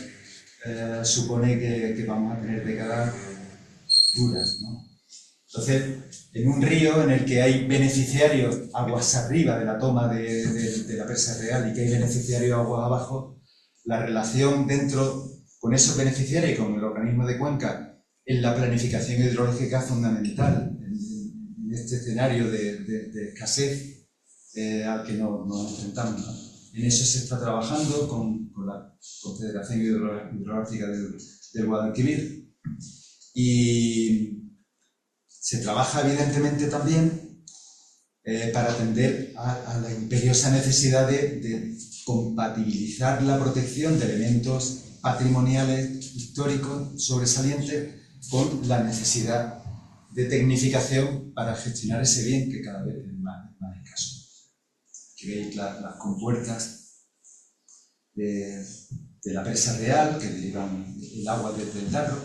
supone que vamos a tener décadas duras, ¿no? Entonces, en un río en el que hay beneficiarios aguas arriba de la toma de la presa real y que hay beneficiarios aguas abajo, la relación dentro con esos beneficiarios y con el organismo de Cuenca en la planificación hidrológica es fundamental en este escenario de escasez al que nos enfrentamos, ¿no? En eso se está trabajando con la Confederación Hidrográfica del Guadalquivir. Y se trabaja evidentemente también para atender a la imperiosa necesidad de compatibilizar la protección de elementos patrimoniales históricos sobresalientes con la necesidad de tecnificación para gestionar ese bien que cada vez es más escaso. Aquí veis las compuertas de la presa real que derivan el agua desde el Darro,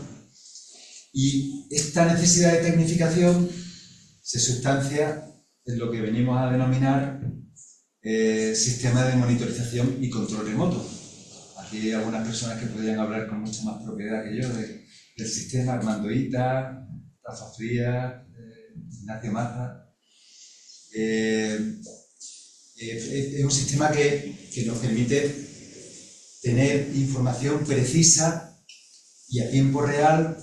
y esta necesidad de tecnificación se sustancia en lo que venimos a denominar sistema de monitorización y control remoto. Aquí hay algunas personas que podrían hablar con mucha más propiedad que yo del sistema: Armando Ita, Rafa Frías, Ignacio Maza. Es un sistema que nos permite tener información precisa y a tiempo real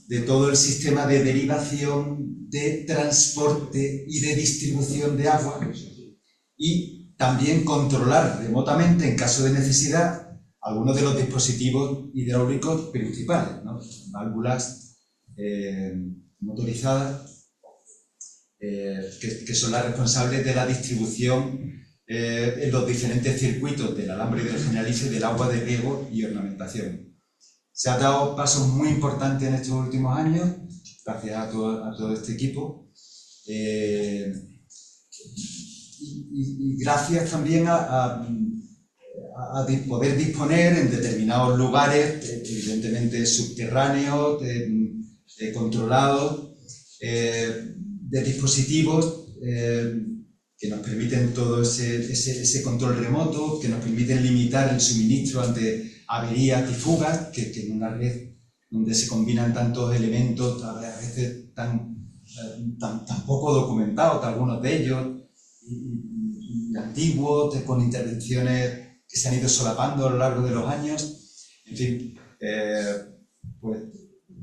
de todo el sistema de derivación, de transporte y de distribución de agua, y también controlar remotamente, en caso de necesidad, algunos de los dispositivos hidráulicos principales, ¿no? Válvulas motorizadas, que son las responsables de la distribución en los diferentes circuitos del alambre y del Generalife del agua de riego y ornamentación. Se han dado pasos muy importantes en estos últimos años, gracias a todo este equipo, y gracias también a poder disponer en determinados lugares, evidentemente subterráneos, controlados, de dispositivos que nos permiten todo ese control remoto, que nos permiten limitar el suministro ante averías y fugas, que en una red donde se combinan tantos elementos, a veces tan poco documentados, algunos de ellos, y antiguos, con intervenciones que se han ido solapando a lo largo de los años. En fin, pues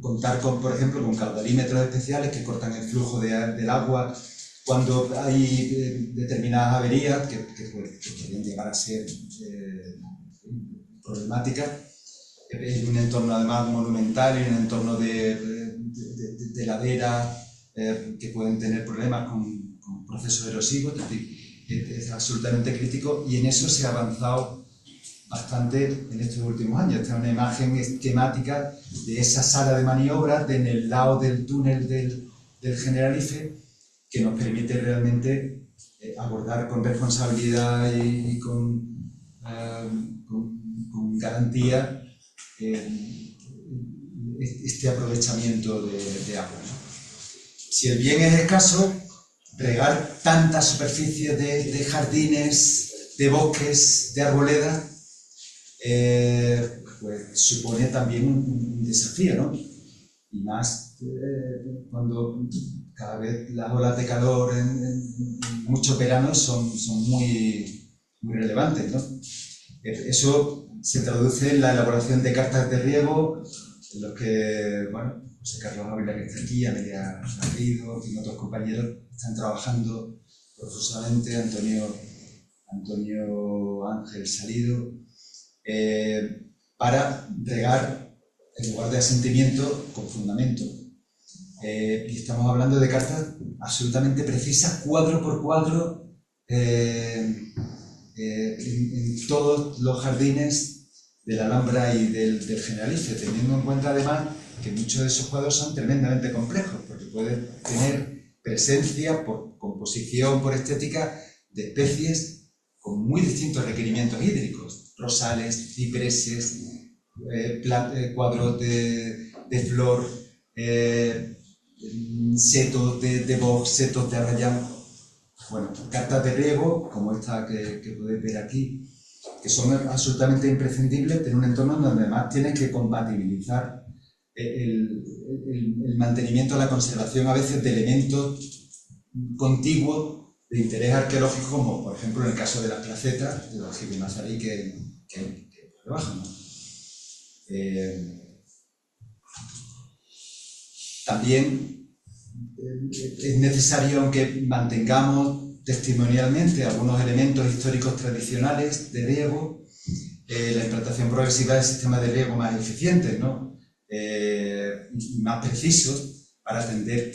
contar por ejemplo, con caudalímetros especiales que cortan el flujo del agua cuando hay determinadas averías que podrían llegar a ser problemáticas, en un entorno además monumental, en un entorno de ladera, que pueden tener problemas con procesos erosivos. Es decir, es absolutamente crítico, y en eso se ha avanzado bastante en estos últimos años. Esta es una imagen esquemática de esa sala de maniobras en el lado del túnel del Generalife, que nos permite realmente abordar con responsabilidad y con garantía este aprovechamiento de agua, ¿no? Si el bien es escaso, regar tantas superficies de jardines, de bosques, de arboledas, pues supone también un desafío, ¿no? Y más cuando cada vez las olas de calor en muchos veranos son muy relevantes, ¿no? Eso se traduce en la elaboración de cartas de riego, en los que, bueno, José Carlos Ávila, que está aquí, Amelia Garrido y otros compañeros están trabajando profusamente, Antonio Ángel Salido, para regar en lugar de asentimiento con fundamento. Y estamos hablando de cartas absolutamente precisas, cuadro por cuadro, en todos los jardines de la Alhambra y del Generalife, teniendo en cuenta además que muchos de esos cuadros son tremendamente complejos, porque pueden tener presencia por composición, por estética, de especies con muy distintos requerimientos hídricos: rosales, cipreses, cuadros de flor, setos de boj, setos de arrayán. Bueno, cartas de riego, como esta que podéis ver aquí, que son absolutamente imprescindibles en un entorno donde además tienes que compatibilizar el mantenimiento, la conservación a veces de elementos contiguos de interés arqueológico, como por ejemplo en el caso de las placetas de los Gibenazarí que hay por debajo, ¿no? También es necesario, aunque mantengamos testimonialmente algunos elementos históricos tradicionales de riego, la implantación progresiva del sistema de riego más eficientes, ¿no? Y más precisos para atender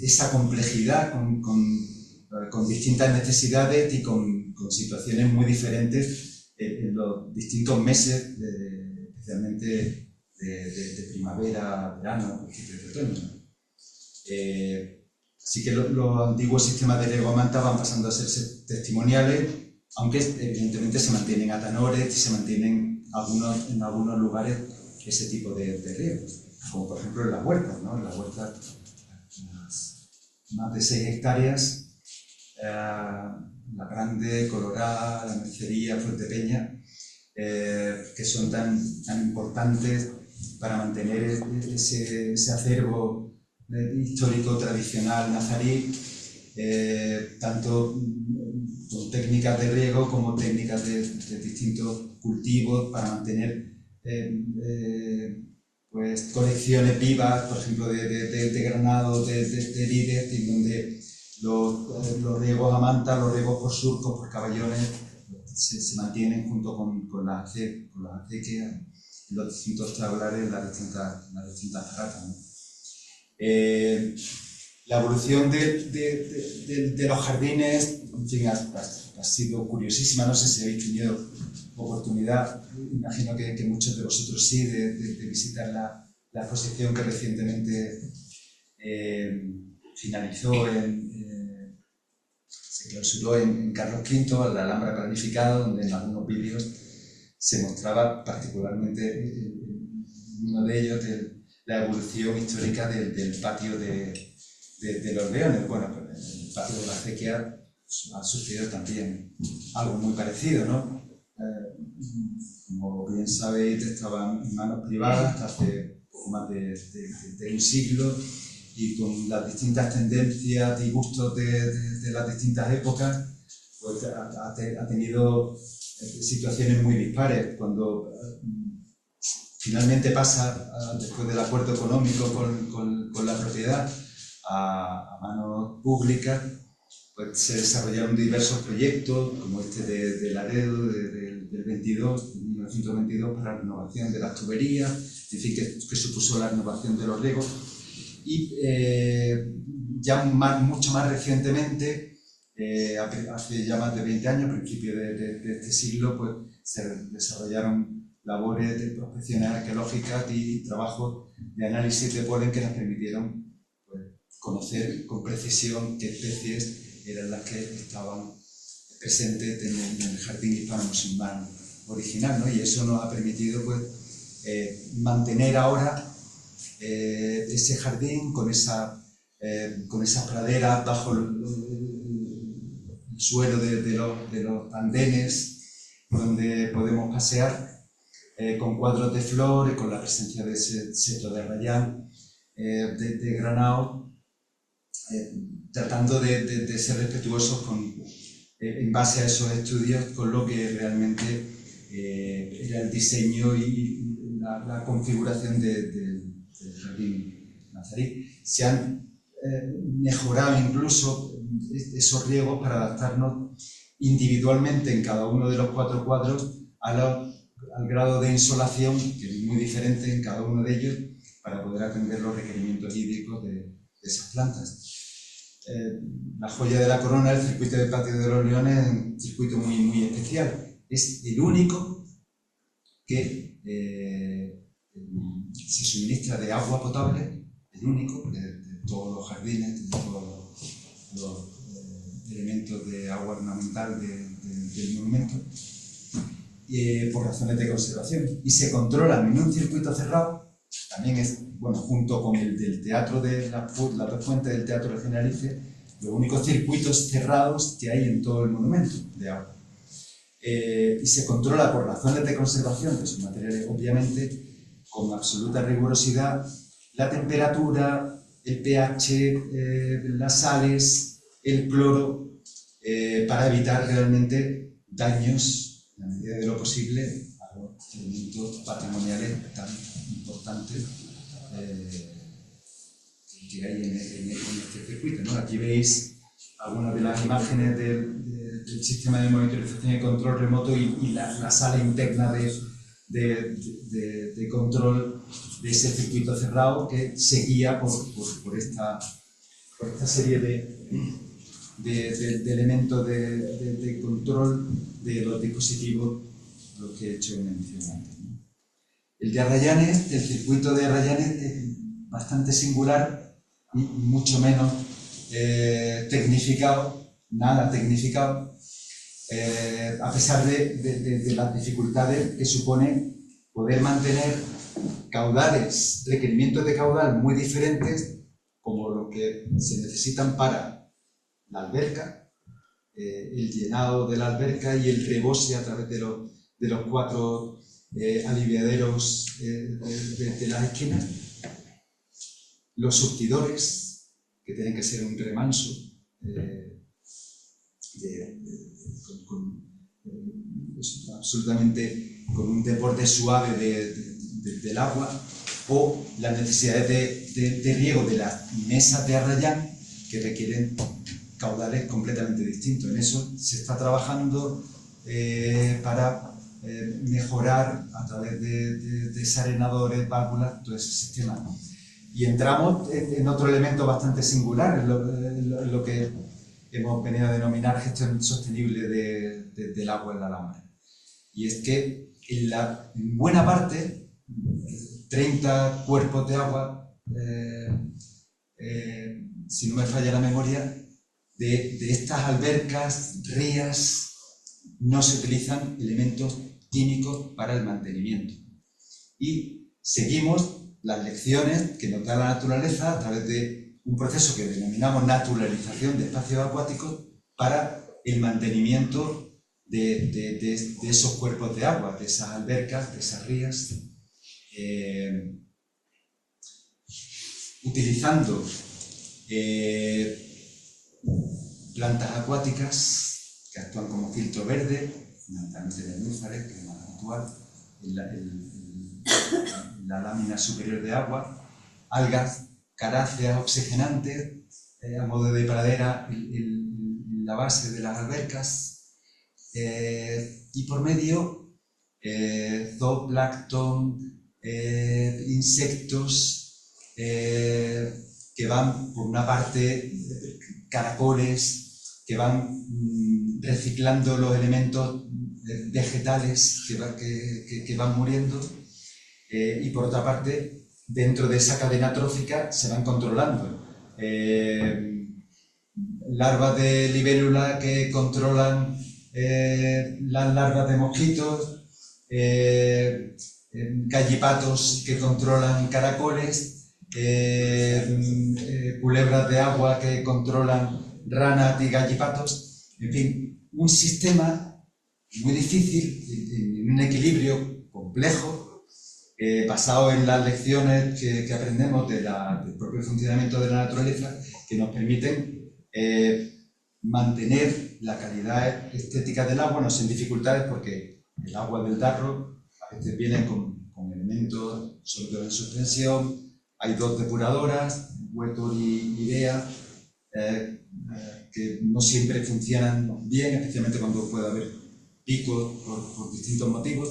esa complejidad con distintas necesidades y con situaciones muy diferentes en los distintos meses, especialmente de primavera, verano, principios de otoño. Así que los antiguos sistemas de riego a manta van pasando a ser testimoniales, aunque evidentemente se mantienen atanores y se mantienen en algunos lugares ese tipo de riegos, como por ejemplo en las huertas, ¿no? En las huertas, más de 6 hectáreas, La Grande, Colorada, La Mercería, Fuentepeña, que son tan importantes para mantener ese acervo histórico tradicional nazarí, tanto con técnicas de riego como técnicas de distintos cultivos para mantener pues colecciones vivas, por ejemplo de granados, de vides, en donde los riegos a manta, los riegos por surcos, por caballones, se mantienen junto con las acequias, los distintos tablares, las distintas zaratas, ¿no? La evolución de los jardines, en fin, ha sido curiosísima. No sé si habéis tenido oportunidad, imagino que muchos de vosotros sí, de visitar la exposición que recientemente finalizó, se clausuró en Carlos V, la Alhambra planificada, donde en algunos vídeos se mostraba particularmente, uno de ellos, la evolución histórica del patio de los Leones. Bueno, pues el patio de la acequia ha sufrido también algo muy parecido, ¿no? Como bien sabéis, estaba en manos privadas hasta hace poco más de un siglo, y con las distintas tendencias y gustos de las distintas épocas, pues ha tenido situaciones muy dispares. Cuando finalmente pasa, después del acuerdo económico con la propiedad, a manos públicas, pues se desarrollaron diversos proyectos, como este de Laredo, del 1922, para la renovación de las tuberías, es decir, que supuso la renovación de los riegos. Y ya mucho más recientemente, hace ya más de 20 años, a principios de este siglo, pues se desarrollaron labores de prospecciones arqueológicas y trabajos de análisis de polen que nos permitieron, pues, conocer con precisión qué especies eran las que estaban presentes en el jardín hispano-musulmán original, ¿no? Y eso nos ha permitido, pues, mantener ahora ese jardín con esas praderas bajo el suelo de los andenes donde podemos pasear, con cuadros de flores, con la presencia de ese seto de arrayán, de granado, tratando de ser respetuosos en base a esos estudios con lo que realmente era el diseño y la configuración del jardín nazarí. Se han mejorado incluso esos riegos para adaptarnos individualmente en cada uno de los 4 cuadros al grado de insolación, que es muy diferente en cada uno de ellos, para poder atender los requerimientos hídricos de esas plantas. La joya de la corona, el circuito de Patio de los Leones, es un circuito muy, muy especial. Es el único que se suministra de agua potable, el único de todos los jardines, de todos los elementos de agua ornamental del monumento, por razones de conservación. Y se controlan en un circuito cerrado. También es, bueno, junto con el del teatro de las dos fuentes del Teatro de Generalife, los únicos circuitos cerrados que hay en todo el monumento de agua. Y se controla por razones de conservación de sus materiales, obviamente, con absoluta rigurosidad, la temperatura, el pH, las sales, el cloro, para evitar realmente daños, en la medida de lo posible, a los elementos patrimoniales tan importantes que hay en este circuito, ¿no? Aquí veis algunas de las imágenes del sistema de monitorización y control remoto y la sala interna de control de ese circuito cerrado que seguía por esta serie de elementos de control de los dispositivos, los que he hecho mención antes, ¿no? El de Arrayanes, el circuito de Arrayanes es bastante singular y mucho menos tecnificado, nada tecnificado, a pesar de las dificultades que supone poder mantener caudales, requerimientos de caudal muy diferentes, como los que se necesitan para la alberca, el llenado de la alberca y el rebose a través de los 4 aliviaderos de las esquinas, los surtidores, que tienen que ser un remanso, absolutamente con un deporte suave del agua, o las necesidades de riego de las mesas de Arrayán, que requieren caudales completamente distintos. En eso se está trabajando para mejorar a través de desarenadores, válvulas, todo ese sistema. Y entramos en otro elemento bastante singular, lo que hemos venido a denominar gestión sostenible del agua en la Alhambra. Y es que en buena parte, 30 cuerpos de agua, si no me falla la memoria, de estas albercas, rías, no se utilizan elementos químicos para el mantenimiento. Y seguimos las lecciones que nos da la naturaleza a través de un proceso que denominamos naturalización de espacios acuáticos para el mantenimiento de esos cuerpos de agua, de esas albercas, de esas rías, utilizando plantas acuáticas que actúan como filtro verde, fundamentalmente el nenúfares, que es más habitual, la lámina superior de agua, algas, caráceas oxigenantes, a modo de pradera en la base de las albercas, y por medio zooplancton, insectos que van, por una parte, caracoles que van reciclando los elementos vegetales que van muriendo, y por otra parte, dentro de esa cadena trófica se van controlando larvas de libélula que controlan las larvas de mosquitos, gallipatos que controlan caracoles, culebras de agua que controlan ranas y gallipatos, en fin, un sistema muy difícil, en un equilibrio complejo, basado en las lecciones que aprendemos del propio funcionamiento de la naturaleza, que nos permiten mantener la calidad estética del agua, no sin dificultades, porque el agua del Darro a veces viene con elementos sólidos en suspensión, hay 2 depuradoras, Huetor y Idea, que no siempre funcionan bien, especialmente cuando puede haber picos por distintos motivos.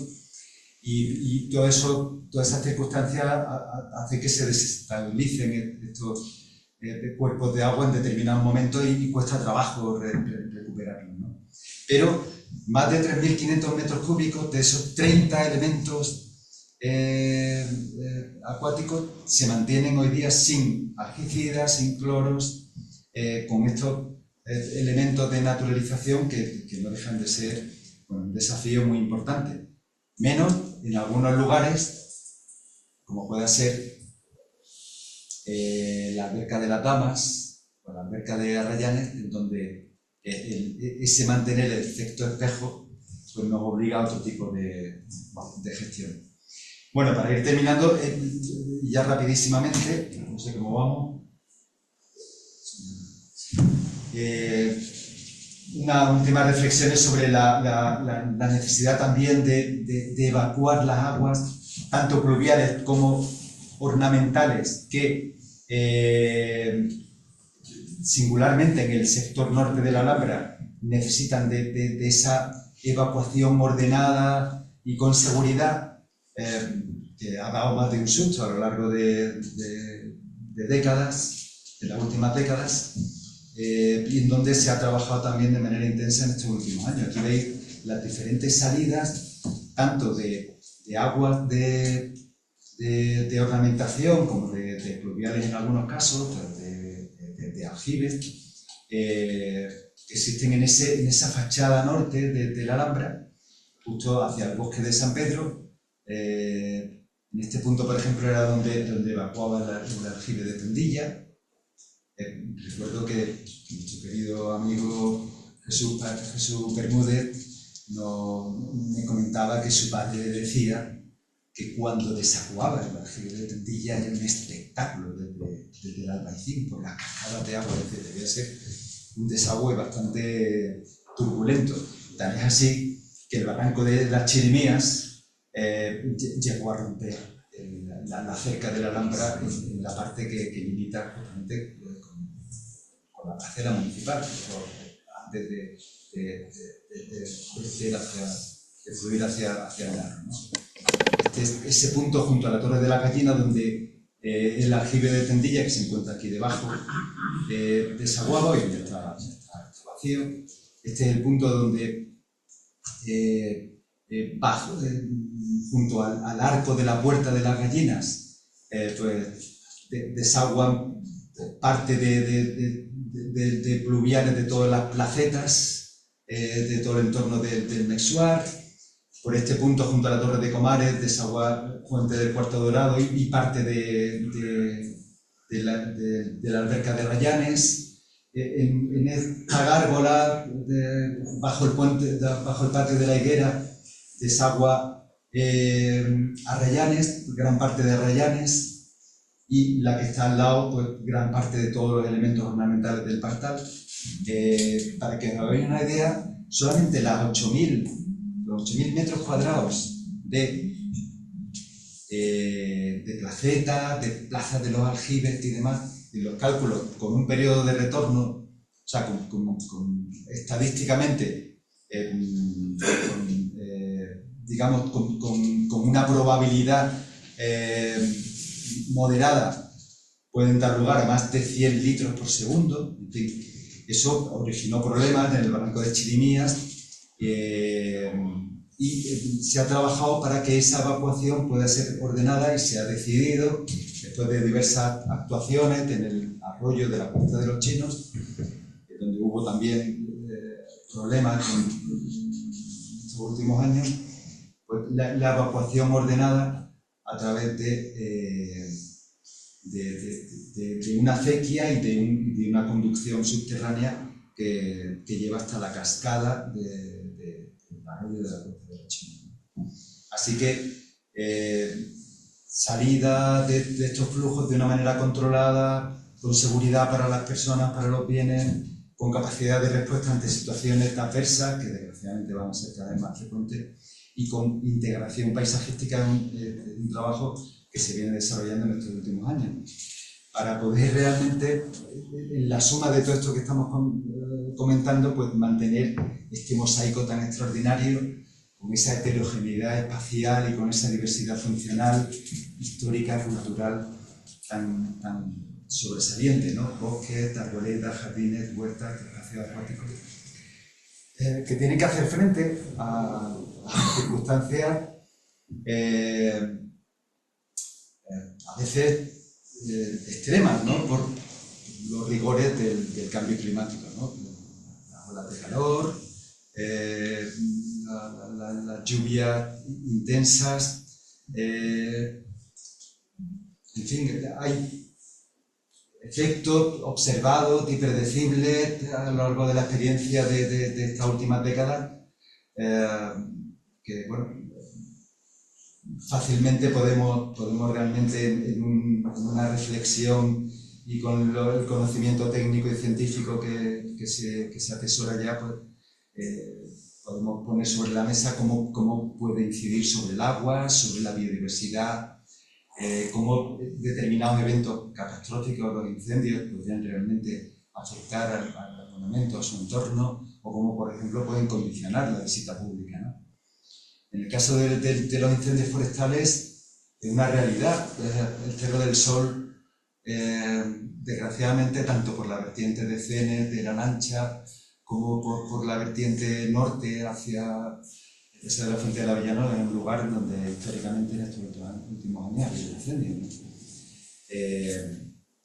Y todo eso, todas esas circunstancias hace que se desestabilicen estos cuerpos de agua en determinados momentos y cuesta trabajo recuperarlos, ¿no? Pero más de 3.500 metros cúbicos de esos 30 elementos acuáticos se mantienen hoy día sin algicidas, sin cloros, con estos elementos de naturalización que no dejan de ser un desafío muy importante. Menos en algunos lugares, como puede ser la alberca de las Damas o la alberca de Arrayanes, en donde ese mantener el efecto espejo pues nos obliga a otro tipo de gestión. Bueno, para ir terminando, ya rapidísimamente, no sé cómo vamos, unas últimas reflexiones sobre la necesidad también de evacuar las aguas, tanto pluviales como ornamentales, que singularmente en el sector norte de la Alhambra, necesitan de esa evacuación ordenada y con seguridad, que ha dado más de un susto a lo largo de décadas, de las últimas décadas, y en donde se ha trabajado también de manera intensa en estos últimos años. Aquí veis las diferentes salidas, tanto de aguas de ornamentación como de pluviales en algunos casos, de aljibes, que existen en esa fachada norte de la Alhambra, justo hacia el bosque de San Pedro. En este punto, por ejemplo, era donde evacuaba el aljibe de Tendilla. Recuerdo que nuestro querido amigo Jesús Bermúdez me comentaba que su padre le decía que cuando desaguaba el aljibe de Tendilla era un espectáculo desde el Albaicín, por las cascadas de agua, es decir, debía ser un desagüe bastante turbulento. Tan es así que el barranco de las Chirimías llegó a romper la cerca de la Alhambra en la parte que limita justamente con la parcela municipal, antes de fluir hacia el Narro, ¿no? Ese punto junto a la Torre de la Gallina, donde el aljibe de Tendilla, que se encuentra aquí debajo, desaguaba y ya está vacío. Este es el punto donde junto al arco de la Puerta de las Gallinas, pues desaguan parte de pluviales de todas las placetas, de todo el entorno del Mexuar. Por este punto, junto a la Torre de Comares, desagua Fuente del Cuarto Dorado y parte de la alberca de Rayanes. En esta gárgola, bajo el patio de la Higuera, desagua a Rayanes, gran parte de Rayanes, y la que está al lado, pues gran parte de todos los elementos ornamentales del Partal. Para que os hagáis una idea, solamente los 8.000 metros cuadrados de placetas, de plazas de los aljibes y demás, y los cálculos con un periodo de retorno, o sea, estadísticamente, digamos, con una probabilidad moderada, pueden dar lugar a más de 100 litros por segundo. En fin, eso originó problemas en el barranco de Chirimías, y se ha trabajado para que esa evacuación pueda ser ordenada, y se ha decidido, después de diversas actuaciones en el arroyo de la Puerta de los Chinos, donde hubo también problemas en estos últimos años, pues la evacuación ordenada a través de una acequia y de una conducción subterránea que lleva hasta la cascada del arroyo de la Puerta de los Chinos. Así que salida de estos flujos de una manera controlada, con seguridad para las personas, para los bienes, con capacidad de respuesta ante situaciones adversas, que desgraciadamente van a ser cada vez más frecuentes, y con integración paisajística, un trabajo que se viene desarrollando en estos últimos años. Para poder realmente, en la suma de todo esto que estamos comentando, pues mantener este mosaico tan extraordinario, con esa heterogeneidad espacial y con esa diversidad funcional, histórica, cultural, tan sobresaliente, ¿no? Bosques, arboledas, jardines, huertas, espacios acuáticos, que tienen que hacer frente a circunstancias a veces extremas, ¿no? Por los rigores del cambio climático, ¿no? Las olas de calor, las lluvias intensas, en fin, hay efectos observados y predecibles a lo largo de la experiencia de estas últimas décadas, que, bueno, fácilmente podemos realmente en una reflexión y con el conocimiento técnico y científico que se atesora ya, pues podemos poner sobre la mesa cómo puede incidir sobre el agua, sobre la biodiversidad, cómo determinados eventos catastróficos, los incendios, podrían realmente afectar al monumento, a su entorno, o cómo, por ejemplo, pueden condicionar la visita pública, ¿no? En el caso de los incendios forestales, es una realidad. El Cerro del Sol, desgraciadamente, tanto por la vertiente de Cenes, de La Lancha, como por la vertiente norte hacia la Fuente de la Avellana, en un lugar donde históricamente en estos últimos años ha habido incendios, ¿no?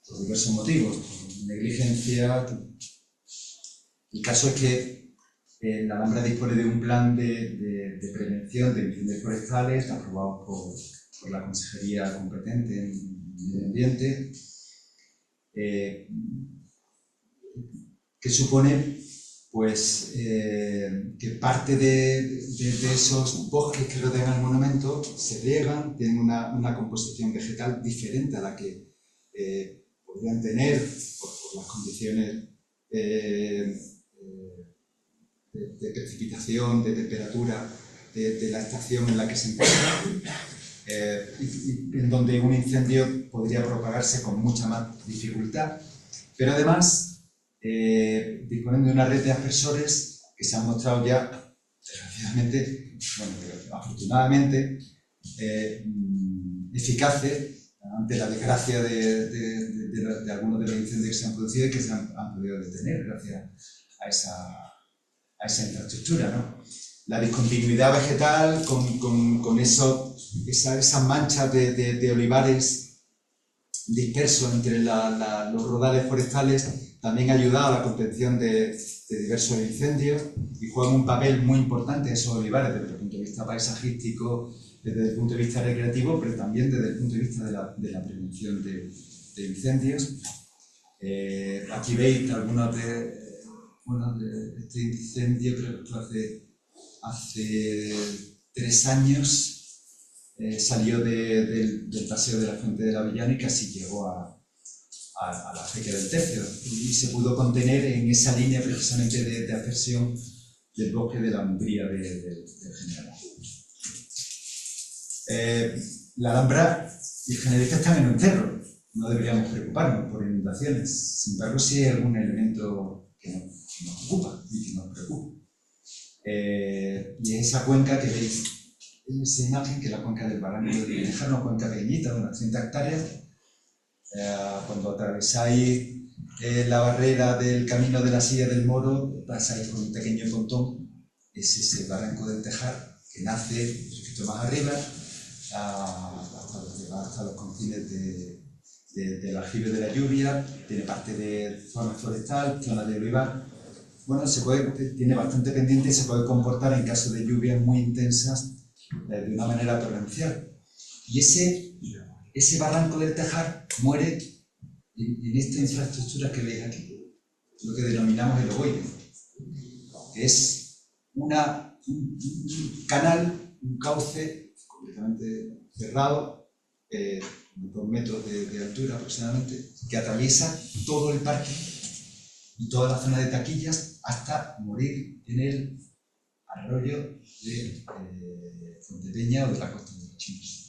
Por diversos motivos, por negligencia. El caso es que la Alhambra dispone de un plan de prevención de incendios forestales aprobado por la Consejería competente en Medio Ambiente, que supone pues, que parte de esos bosques que rodean el monumento se riegan, tienen una composición vegetal diferente a la que podrían tener por las condiciones de precipitación, de temperatura, de la estación en la que se encuentran, y en donde un incendio podría propagarse con mucha más dificultad, pero además disponen de una red de aspersores que se han mostrado ya, desgraciadamente, bueno, pero afortunadamente, eficaces ante la desgracia de algunos de los incendios que se han producido y que se han podido detener gracias a esa infraestructura, ¿no? La discontinuidad vegetal con esas manchas de olivares dispersos entre los rodales forestales también ha ayudado a la contención de diversos incendios y juegan un papel muy importante esos olivares desde el punto de vista paisajístico, desde el punto de vista recreativo, pero también desde el punto de vista de la prevención de incendios. Aquí veis algunos de este incendio, creo que fue hace 3 años, salió del paseo de la Fuente de la Avellana y casi llegó a la acequia del Tercio, y se pudo contener en esa línea precisamente de aspersión del bosque de la Umbría del General. La Alhambra y el Generalife están en un cerro, no deberíamos preocuparnos por inundaciones, sin embargo sí hay algún elemento que nos ocupa y que nos preocupa. Y es esa cuenca que veis en esa imagen, que es la cuenca del Barranco de Benejar, una cuenca pequeñita de unas 30 hectáreas. Cuando atravesáis la barrera del camino de la Silla del Moro, pasáis por un pequeño pontón, es ese Barranco del Tejar, que nace un poquito más arriba, hasta los confines del aljibe de la lluvia, tiene parte de zona forestal, zona de olivar. Bueno, tiene bastante pendiente y se puede comportar en caso de lluvias muy intensas de una manera torrencial. Y ese Barranco del Tejar muere en esta infraestructura que veis aquí, lo que denominamos el ovoide, que es un canal, un cauce completamente cerrado, 2 metros de altura aproximadamente, que atraviesa todo el parque y toda la zona de Taquillas hasta morir en el arroyo de Fontepeña o de la Costa de los Chinos.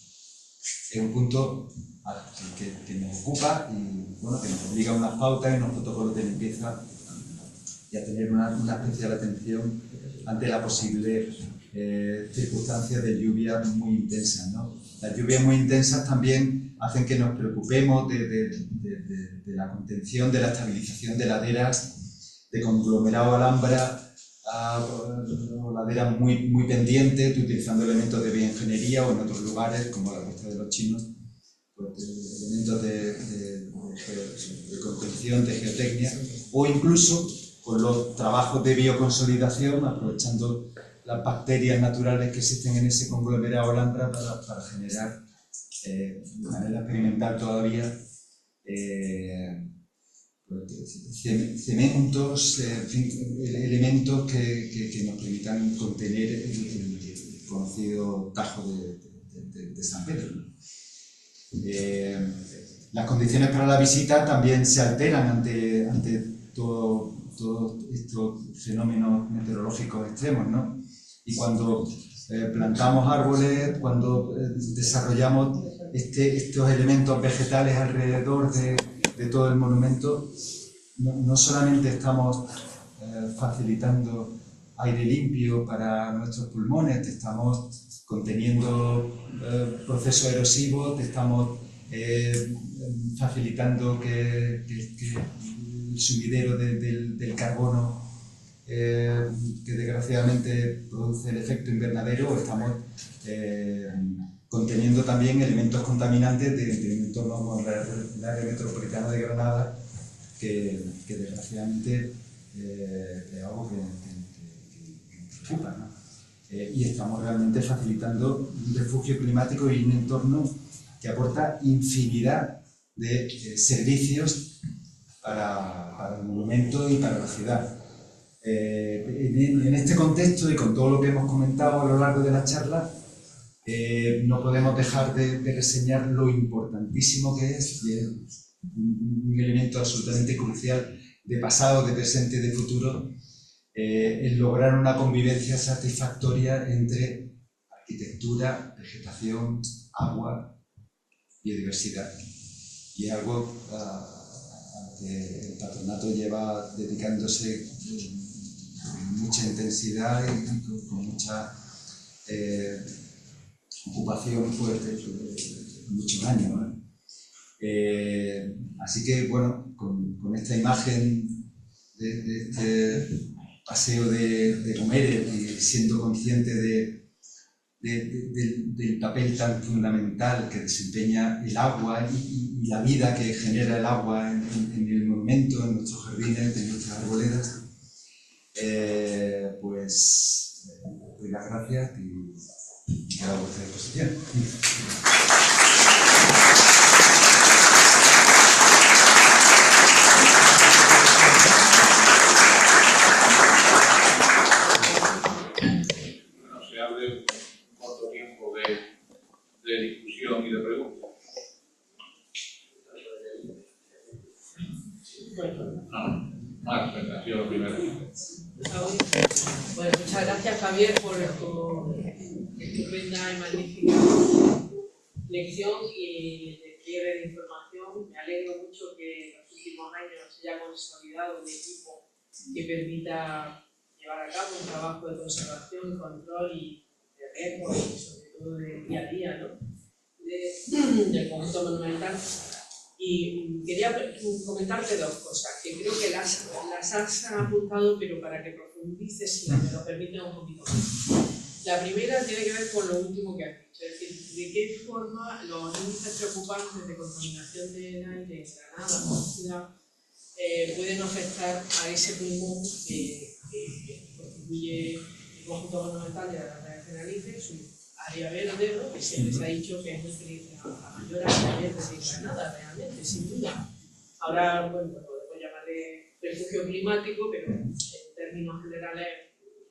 Es un punto que nos ocupa y bueno, que nos obliga a unas pautas y unos protocolos de limpieza y a tener una especial atención ante la posible circunstancia de lluvias muy intensas, ¿no? Las lluvias muy intensas también hacen que nos preocupemos de la contención, de la estabilización de laderas, de conglomerado Alhambra, o laderas muy pendientes, utilizando elementos de bioingeniería o en otros lugares, como la Costa de los Chinos, pues, elementos de contención, de geotecnia, o incluso con los trabajos de bioconsolidación, aprovechando las bacterias naturales que existen en ese conglomerado Alhambra para generar, de manera experimental todavía, cementos, en fin, elementos que nos permitan contener el conocido Tajo de San Pedro. Las condiciones para la visita también se alteran ante todos estos fenómenos meteorológicos extremos, ¿no? Y cuando plantamos árboles, cuando desarrollamos estos elementos vegetales alrededor de todo el monumento, no solamente estamos facilitando aire limpio para nuestros pulmones, te estamos conteniendo procesos erosivos, te estamos facilitando que el sumidero del carbono que desgraciadamente produce el efecto invernadero, estamos conteniendo también elementos contaminantes del entorno como el área metropolitana de Granada, que desgraciadamente es algo que nos preocupa, ¿no? Y estamos realmente facilitando un refugio climático y un entorno que aporta infinidad de servicios para el monumento y para la ciudad. En este contexto y con todo lo que hemos comentado a lo largo de la charla, no podemos dejar de reseñar lo importantísimo que es, y es un elemento absolutamente crucial de pasado, de presente y de futuro, el lograr una convivencia satisfactoria entre arquitectura, vegetación, agua, biodiversidad. Y es algo a que el patronato lleva dedicándose con mucha intensidad y con mucha ocupación fuerte muchos años, ¿no? Así que, bueno, con esta imagen de este paseo de Gomérez y siendo consciente del papel tan fundamental que desempeña el agua y la vida que genera el agua en el monumento, en nuestros jardines, en nuestras arboledas, pues doy las gracias y quedo a vuestra disposición. Se abre un corto tiempo de discusión y de preguntas. Marta, ha sido lo primero. Bueno, muchas gracias, Javier, por tu estupenda y magnífica lección y el despliegue de información. Me alegro mucho que en los últimos años se haya consolidado un equipo que permita llevar a cabo un trabajo de conservación, control y de riesgo y sobre todo de día a día, ¿no? Del conjunto monumental. Y quería comentarte dos cosas que creo que las has apuntado, pero para que profundices, si me lo permite, un poquito más. La primera tiene que ver con lo último que has dicho, es decir, de qué forma los índices preocupantes de contaminación del aire en Granada, en la ciudad, pueden afectar a ese pulmón que constituye el conjunto monumental de la Granada Generalife, su área verde, ¿no? Que siempre se ha dicho que es la mayor área verde de Granada, realmente, sin duda. Ahora, bueno, podemos llamarle refugio climático, pero en términos generales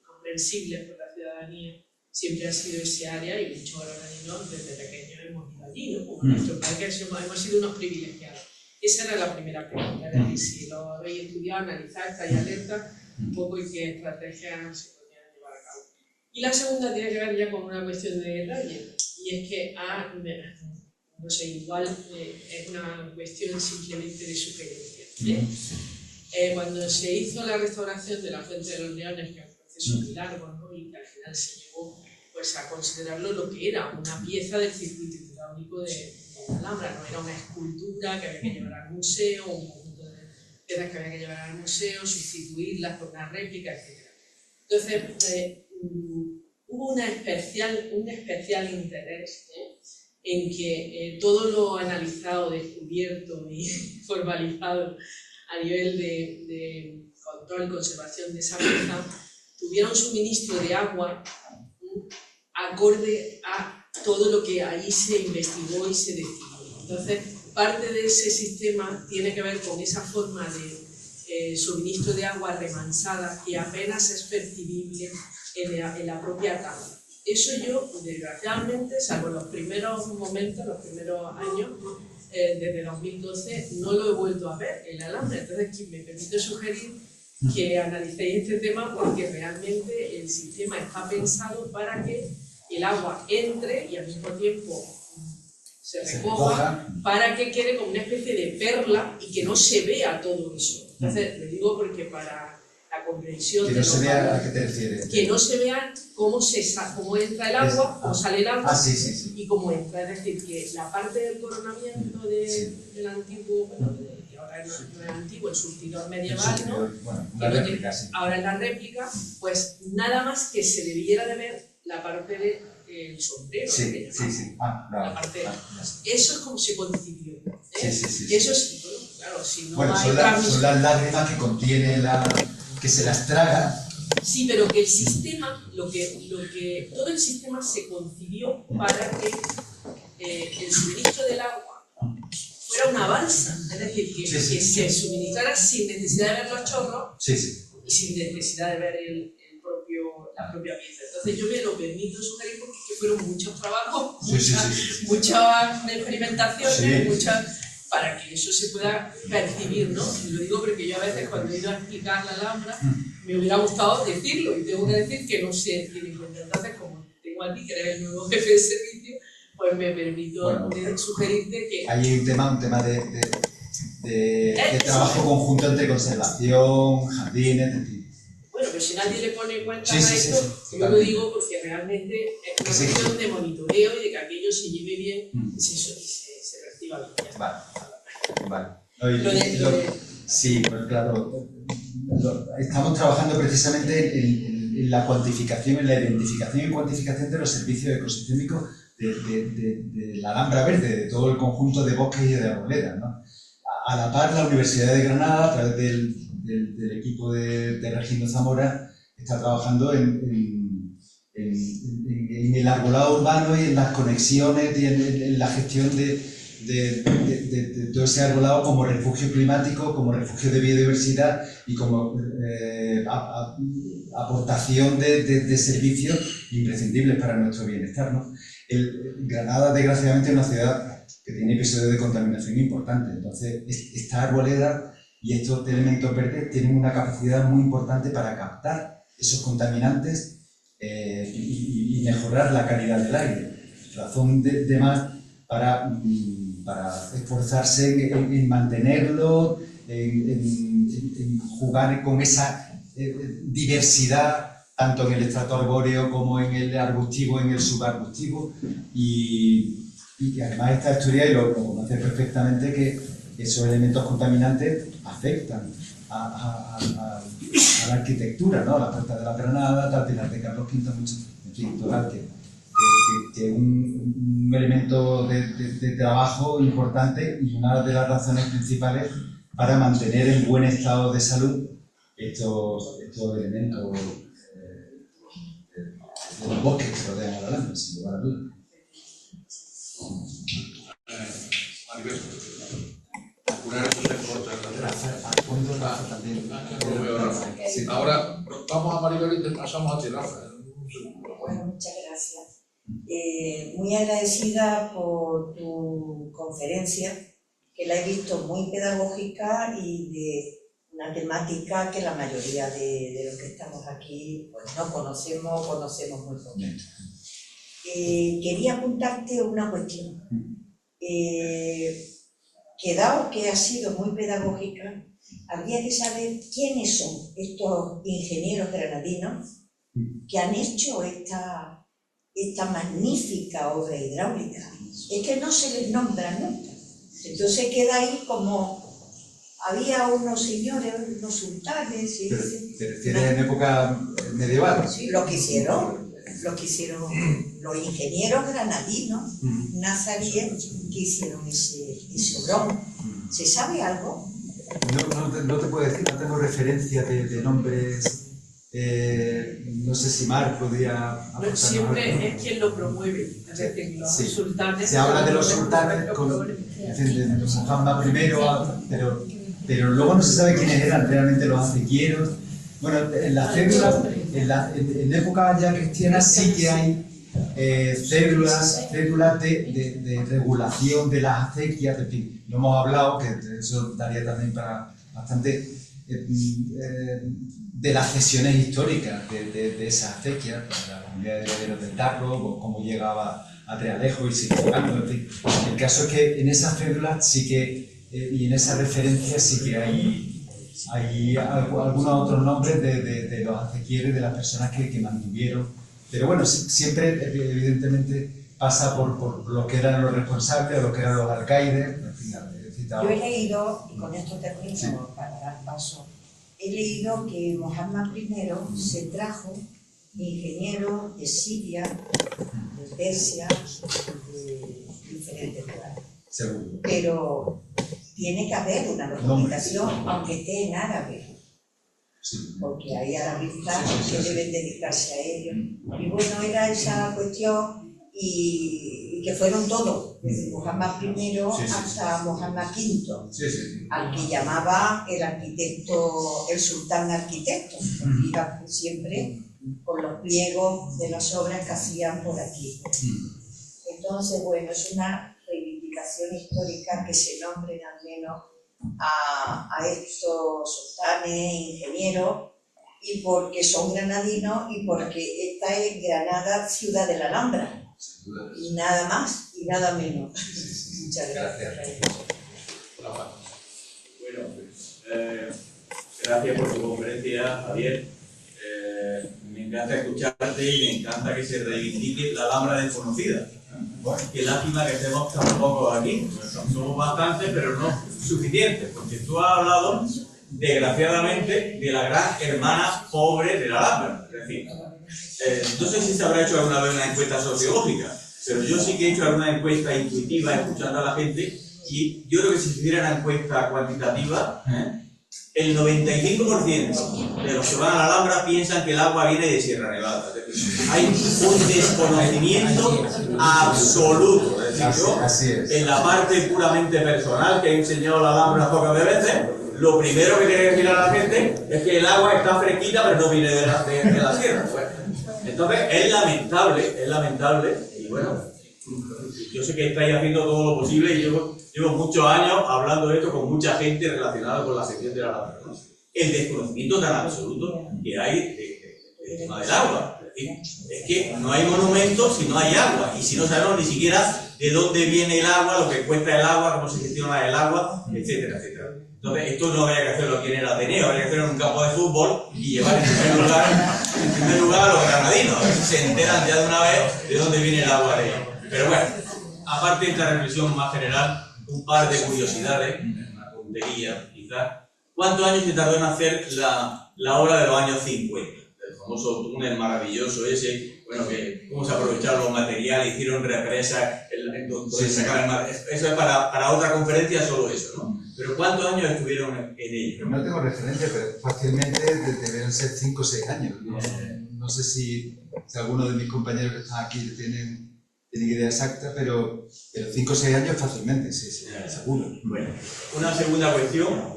comprensibles por la ciudadanía, siempre ha sido ese área y muchos granadinos desde pequeños hemos ido allí, ¿no? Como nuestro país, que hemos sido unos privilegiados. Esa era la primera pregunta, es decir, si lo habéis estudiado, analizado, estáis alerta un poco y qué estrategias se podrían llevar a cabo. Y la segunda tiene que ver ya con una cuestión de detalle, y es que no sé, igual es una cuestión simplemente de sugerencia. Cuando se hizo la restauración de la Fuente de los Leones, que es un proceso muy largo, ¿no? Y que al final se llegó pues, a considerarlo lo que era, una pieza del circuito hidráulico de la Alhambra, no era una escultura que había que llevar al museo, un conjunto de piezas que había que llevar al museo, sustituirlas por una réplica, etc. Entonces, hubo un especial interés en que todo lo analizado, descubierto y formalizado a nivel de control y conservación de esa pieza tuviera un suministro de agua acorde a todo lo que ahí se investigó y se decidió. Entonces, parte de ese sistema tiene que ver con esa forma de suministro de agua remansada que apenas es percibible en la propia tabla. Eso yo, desgraciadamente, salvo los primeros momentos, los primeros años, desde 2012, no lo he vuelto a ver en la Alhambra. Entonces, me permite sugerir que analicéis este tema porque realmente el sistema está pensado para que el agua entre y al mismo tiempo se recoja, para que quede como una especie de perla y que no se vea todo eso. Entonces, lo digo porque para la comprensión Que de no los se vea a valores, qué te refieres. que no se vean cómo entra el agua, cómo sale el agua Sí. y cómo entra. Es decir, que la parte del coronamiento del antiguo, bueno, que ahora no es antiguo, el surtidor medieval, ¿no? Bueno, una réplica, sí. Ahora en la réplica, pues nada más que se debiera de ver la parte del sombrero. Sí. La parte, eso es como se concibió. Sí. Eso es, bueno, claro, si no Bueno, hay son las lágrimas que contiene que se las traga. Sí, pero que el sistema, todo el sistema se concibió para que el suministro del agua fuera una balsa, es decir, que se suministrara sin necesidad de ver los chorros y sin necesidad de ver la propia pieza. Entonces yo me lo permito sugerir porque fueron muchos trabajos, muchas experimentaciones, para que eso se pueda percibir, ¿no? Y lo digo porque yo a veces cuando he ido a explicar la Alhambra me hubiera gustado decirlo y tengo que decir que no se tiene en cuenta. Entonces, como tengo a ti, que eres el nuevo jefe de servicio, pues me permito sugerirte que... Hay un tema de trabajo conjunto entre conservación, jardines, etc. Bueno, pero si nadie le pone cuenta a esto, yo lo digo porque realmente es una cuestión de monitoreo y de que aquello se lleve bien y se reciba bien. Vale. Sí, pues claro. Estamos trabajando precisamente en la cuantificación, en la identificación y cuantificación de los servicios ecosistémicos de la Alhambra Verde, de todo el conjunto de bosques y de arboledas, ¿no? A la par, la Universidad de Granada, a través del equipo de Regino Zamora, está trabajando en el arbolado urbano y en las conexiones y en la gestión de todo ese arbolado como refugio climático, como refugio de biodiversidad y como aportación de servicios imprescindibles para nuestro bienestar, ¿no? Granada, desgraciadamente, es una ciudad que tiene episodios de contaminación importantes. Entonces, esta arboleda y estos elementos verdes tienen una capacidad muy importante para captar esos contaminantes y mejorar la calidad del aire. Razón de más para esforzarse en mantenerlo, en jugar con esa diversidad, tanto en el estrato arbóreo como en el arbustivo, en el subarbustivo, y además esta historia, y lo conoces perfectamente, que esos elementos contaminantes afectan a la arquitectura, ¿no? La Puerta de la Granada, el Pilar de Carlos V, en fin, total, que un elemento de trabajo importante y una de las razones principales para mantener en buen estado de salud estos elementos de los bosques que rodean a la Alhambra, sin lugar a dudas. Maribel, curar estos esfuerzos también. Ahora vamos a Maribel y te pasamos a ti, Rafa. Bueno, muchas gracias. Muy agradecida por tu conferencia, que la he visto muy pedagógica y de una temática que la mayoría de los que estamos aquí pues no conocemos muy poco. Quería apuntarte una cuestión. Que dado que ha sido muy pedagógica, habría que saber quiénes son estos ingenieros granadinos que han hecho esta magnífica obra hidráulica. Es que no se les nombra nunca. Entonces queda ahí como había unos señores, unos sultanes. ¿Te refieres en época medieval? Sí, lo que hicieron los ingenieros granadinos, nazaríes, que hicieron ese obrón. ¿Se sabe algo? No te puedo decir, no tengo referencia de nombres. No sé si Mar podría... Siempre es quien lo promueve, es decir, los sultanes... Se habla de los sultanes de Muhammad I, pero luego no se sabe quiénes eran realmente los acequieros. Bueno, en la cédula, en época ya cristiana sí que hay cédulas de regulación de las acequias, en fin, lo hemos hablado, que eso daría también para bastante... de las cesiones históricas de esas acequias, la comunidad de herederos del Tarro, cómo llegaba a Realejo y sigue llegando, en fin. El caso es que en esas cédulas sí que, y en esas referencias sí que hay algunos otros nombres de los acequieres, de las personas que mantuvieron. Pero bueno, siempre evidentemente pasa por lo que eran los responsables, o lo que eran los alcaides. En fin, he citado. Yo he leído, y con esto termino Sí. para dar paso, he leído que Mohammed I se trajo ingenieros de Siria, de Persia, de diferentes lugares. Seguro. Pero tiene que haber una documentación, aunque esté en árabe, Sí. porque hay arabistas que deben dedicarse a ello. Y bueno, era esa cuestión, y que fueron todos, desde Mohammed I hasta Mohammed V, Sí, sí. al que llamaba el arquitecto, el sultán arquitecto, porque iba siempre con los pliegos de las obras que hacían por aquí. Entonces, bueno, es una reivindicación histórica que se nombren al menos a estos sultanes, ingenieros, y porque son granadinos y porque esta es Granada, ciudad de la Alhambra, y nada más y nada menos. Muchas gracias. Bueno, gracias por tu conferencia, Javier. Me encanta escucharte y me encanta que se reivindique la Alhambra desconocida. Qué lástima que estemos tan pocos aquí. Somos bastantes, pero no suficientes, porque tú has hablado, desgraciadamente, de la gran hermana pobre de la Alhambra. Es decir, no sé si se habrá hecho alguna vez una encuesta sociológica, pero yo sí que he hecho alguna encuesta intuitiva escuchando a la gente, y yo creo que si se hiciera una encuesta cuantitativa, el 95% de los que van a la Alhambra piensan que el agua viene de Sierra Nevada. Es decir, hay un desconocimiento absoluto. Es decir, yo, Así es. en la parte puramente personal que he enseñado la Alhambra pocas de veces, lo primero que tiene que decir a la gente es que el agua está fresquita, pero no viene de la sierra. Pues. Entonces, es lamentable, y bueno, yo sé que estáis haciendo todo lo posible, y llevo muchos años hablando de esto con mucha gente relacionada con la sección de la Alhambra, ¿no? El desconocimiento tan absoluto que hay del tema del agua. Es que no hay monumentos si no hay agua, y si no sabemos ni siquiera de dónde viene el agua, lo que cuesta el agua, cómo se gestiona el agua, etcétera, etcétera. Entonces, esto no habría que hacerlo aquí en el Ateneo, habría que hacerlo en un campo de fútbol y llevar en primer lugar a los granadinos, a ver si se enteran ya de una vez de dónde viene el agua de ellos. Pero bueno, aparte de esta reflexión más general, un par de curiosidades, una tontería quizás. ¿Cuántos años se tardó en hacer la obra de los años 50? El famoso túnel maravilloso ese, bueno, que cómo se aprovecharon los materiales, hicieron represas, donde sacaban el mar. Eso es para otra conferencia, solo eso, ¿no? Pero ¿cuántos años estuvieron en ello? No tengo referencia, pero fácilmente deben ser 5 o 6 años. No sé si alguno de mis compañeros que están aquí tienen idea exacta, pero 5 o 6 años fácilmente, sí, seguro. Bueno, una segunda cuestión.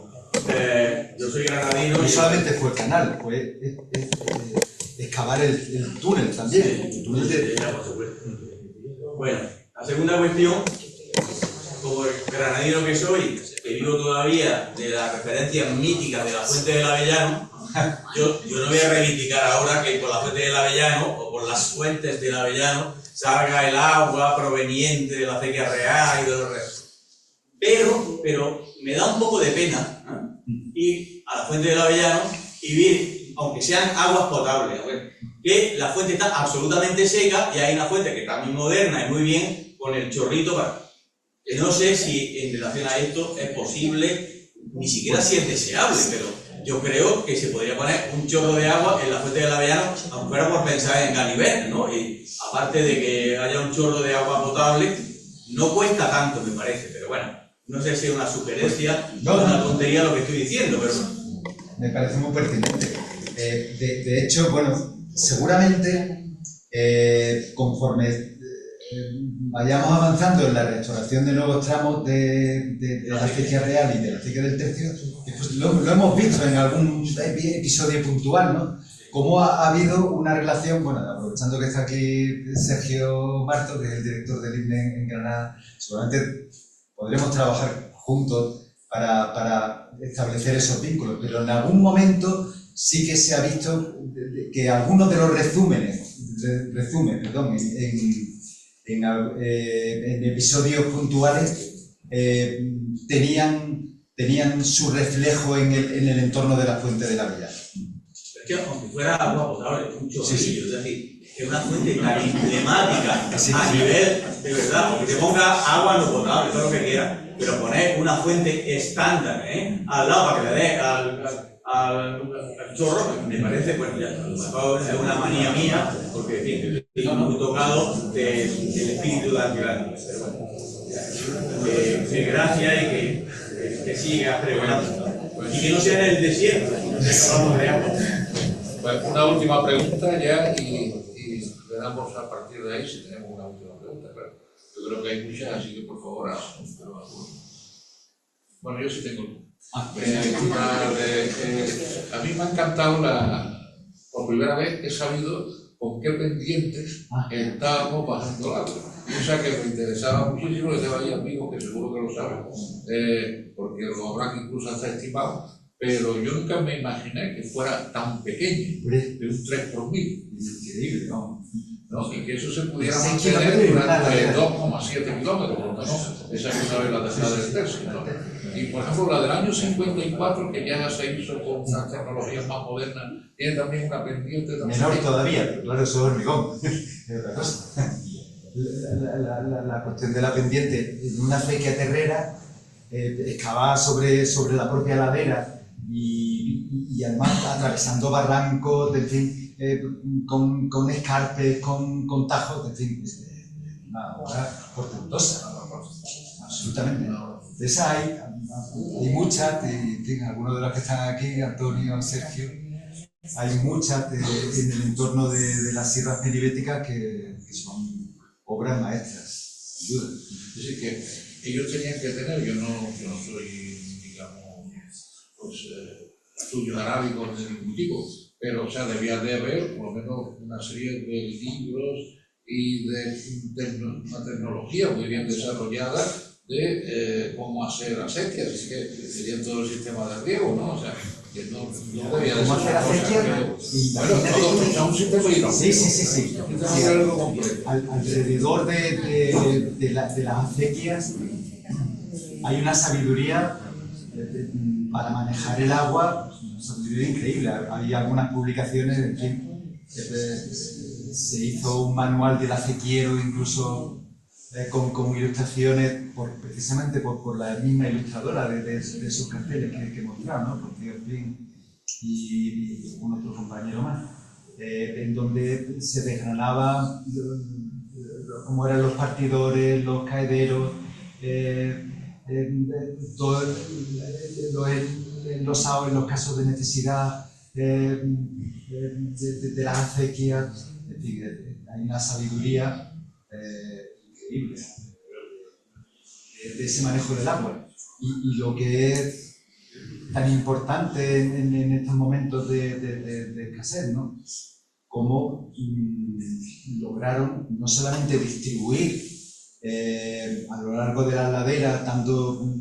Yo soy granadino. No solamente fue el canal, fue excavar el túnel también. El túnel de... por supuesto. Bueno, la segunda cuestión, como granadino que soy, que vivo todavía de las referencias míticas de la Fuente del Avellano, yo no voy a reivindicar ahora que por la Fuente del Avellano o por las fuentes del Avellano salga el agua proveniente de la acequia real y de los restos. Pero me da un poco de pena ir a la Fuente del Avellano y ver, aunque sean aguas potables, que la fuente está absolutamente seca y hay una fuente que está muy moderna y muy bien con el chorrito para... No sé si en relación a esto es posible, ni siquiera si es deseable, pero yo creo que se podría poner un chorro de agua en la Fuente del Avellano, aunque fuera por pensar en Ganivet, ¿no? Y aparte de que haya un chorro de agua potable, no cuesta tanto, me parece, pero bueno, no sé si es una sugerencia o una tontería lo que estoy diciendo, pero... Me parece muy pertinente. De hecho, bueno, seguramente conforme vayamos avanzando en la restauración de nuevos tramos de la acequia real y de la acequia del Tercio, pues lo hemos visto en algún episodio puntual, ¿no? Cómo ha habido una relación, bueno, aprovechando que está aquí Sergio Marto, que es el director del INE en Granada, seguramente podremos trabajar juntos para establecer esos vínculos, pero en algún momento sí que se ha visto que algunos de los resúmenes, en episodios puntuales tenían tenían su reflejo en el entorno de la fuente de la villa. Es que aunque fuera agua potable, un chorrillo, Sí. es decir, es una fuente tan emblemática Sí, a sí. nivel de verdad, aunque te ponga agua no potable, todo lo que quieras, pero poner una fuente estándar al lado para que le dé al chorro, me parece, pues ya, a lo mejor es una manía mía, porque en fin, estoy muy tocado del espíritu de Angelani, pero bueno, que gracias y que siga pregonando. Y que no sea en el desierto, ya que hablamos de agua. Pues una última pregunta ya y le damos a partir de ahí si tenemos una última pregunta. Claro. Yo creo que hay muchas, así que por favor bueno, yo sí tengo a mí me ha encantado por primera vez he sabido con qué pendientes estábamos bajando el agua. O sea que me interesaba muchísimo, que tengo ahí amigos que seguro que lo saben, porque lo habrán incluso hasta estimado, pero yo nunca me imaginé que fuera tan pequeño, de un 3 por 1000. Increíble, ¿no? ¿No? Y que eso se pudiera 6 mantener durante kilómetros, 2,7 kilómetros, por lo menos esa es una vez la tercera del tercio, ¿no? Y por ejemplo la del año 54, que ya se hizo con unas tecnologías más modernas, tiene también una pendiente también. Menor todavía, pero claro, eso es hormigón. Es otra cosa. La cuestión de la pendiente, en una acequia terrera, excavada sobre la propia ladera y además atravesando barrancos, en fin, con escarpes, con tajos, en fin, una obra portentosa, absolutamente. De esas hay muchas, en fin, algunos de los que están aquí, Antonio, Sergio, hay muchas en el entorno de las sierras peribéticas que son obras maestras, sin duda. Es decir, que ellos tenían que tener, yo no soy, digamos, pues, estudios arábicos de ningún tipo, pero o sea, debía de haber por lo menos una serie de libros y de una tecnología muy bien desarrollada de cómo hacer acequias, así que sería todo el sistema de riego, ¿no? O sea, que no debía de ser ¿Cómo hacer acequias? Bueno, todo es un sistema hidráulico. Sí. Alrededor de las acequias hay una sabiduría para manejar el agua, una sabiduría increíble. Hay algunas publicaciones, en fin, se hizo un manual del acequiero, incluso con ilustraciones, precisamente por la misma ilustradora de esos carteles que mostraron, ¿no? Porque, en fin, y un otro compañero más, en donde se desgranaba cómo eran los partidores, los caederos, todo el losado en los casos de necesidad de las acequias, en fin, hay una sabiduría increíble de ese manejo del agua. Y lo que es tan importante en estos momentos de escasez, ¿no? Cómo lograron no solamente distribuir a lo largo de la ladera, dando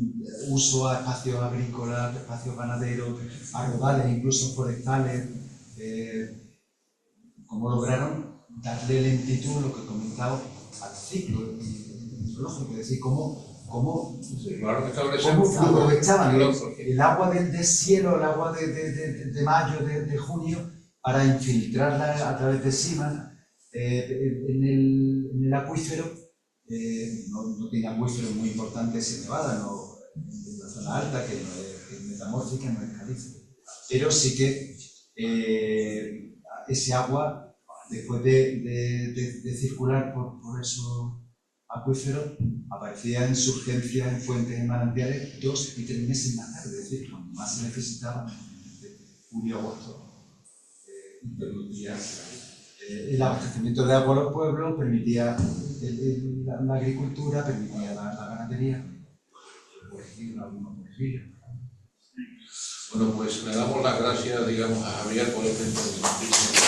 uso a espacios agrícolas, espacios ganaderos, a rodales, incluso forestales, cómo lograron darle lentitud, lo que he comentado, al ciclo hidrológico, es decir, cómo aprovechaban el agua del cielo, el agua de mayo, de junio, para infiltrarla a través de simas en el acuífero. No tiene acuíferos muy importantes en Nevada, no, en la zona alta, que no es metamórfica, no es caliza, pero sí que ese agua, después de circular por esos acuíferos, aparecía en surgencia en fuentes y manantiales 2 y 3 meses más tarde, es decir, cuando más se necesitaba, julio-agosto, permitía el abastecimiento de agua a los pueblos, permitía la agricultura, permitía la ganadería, corregir algunos corregir. Bueno, pues le damos las gracias, digamos, a Javier por este interesantísimo.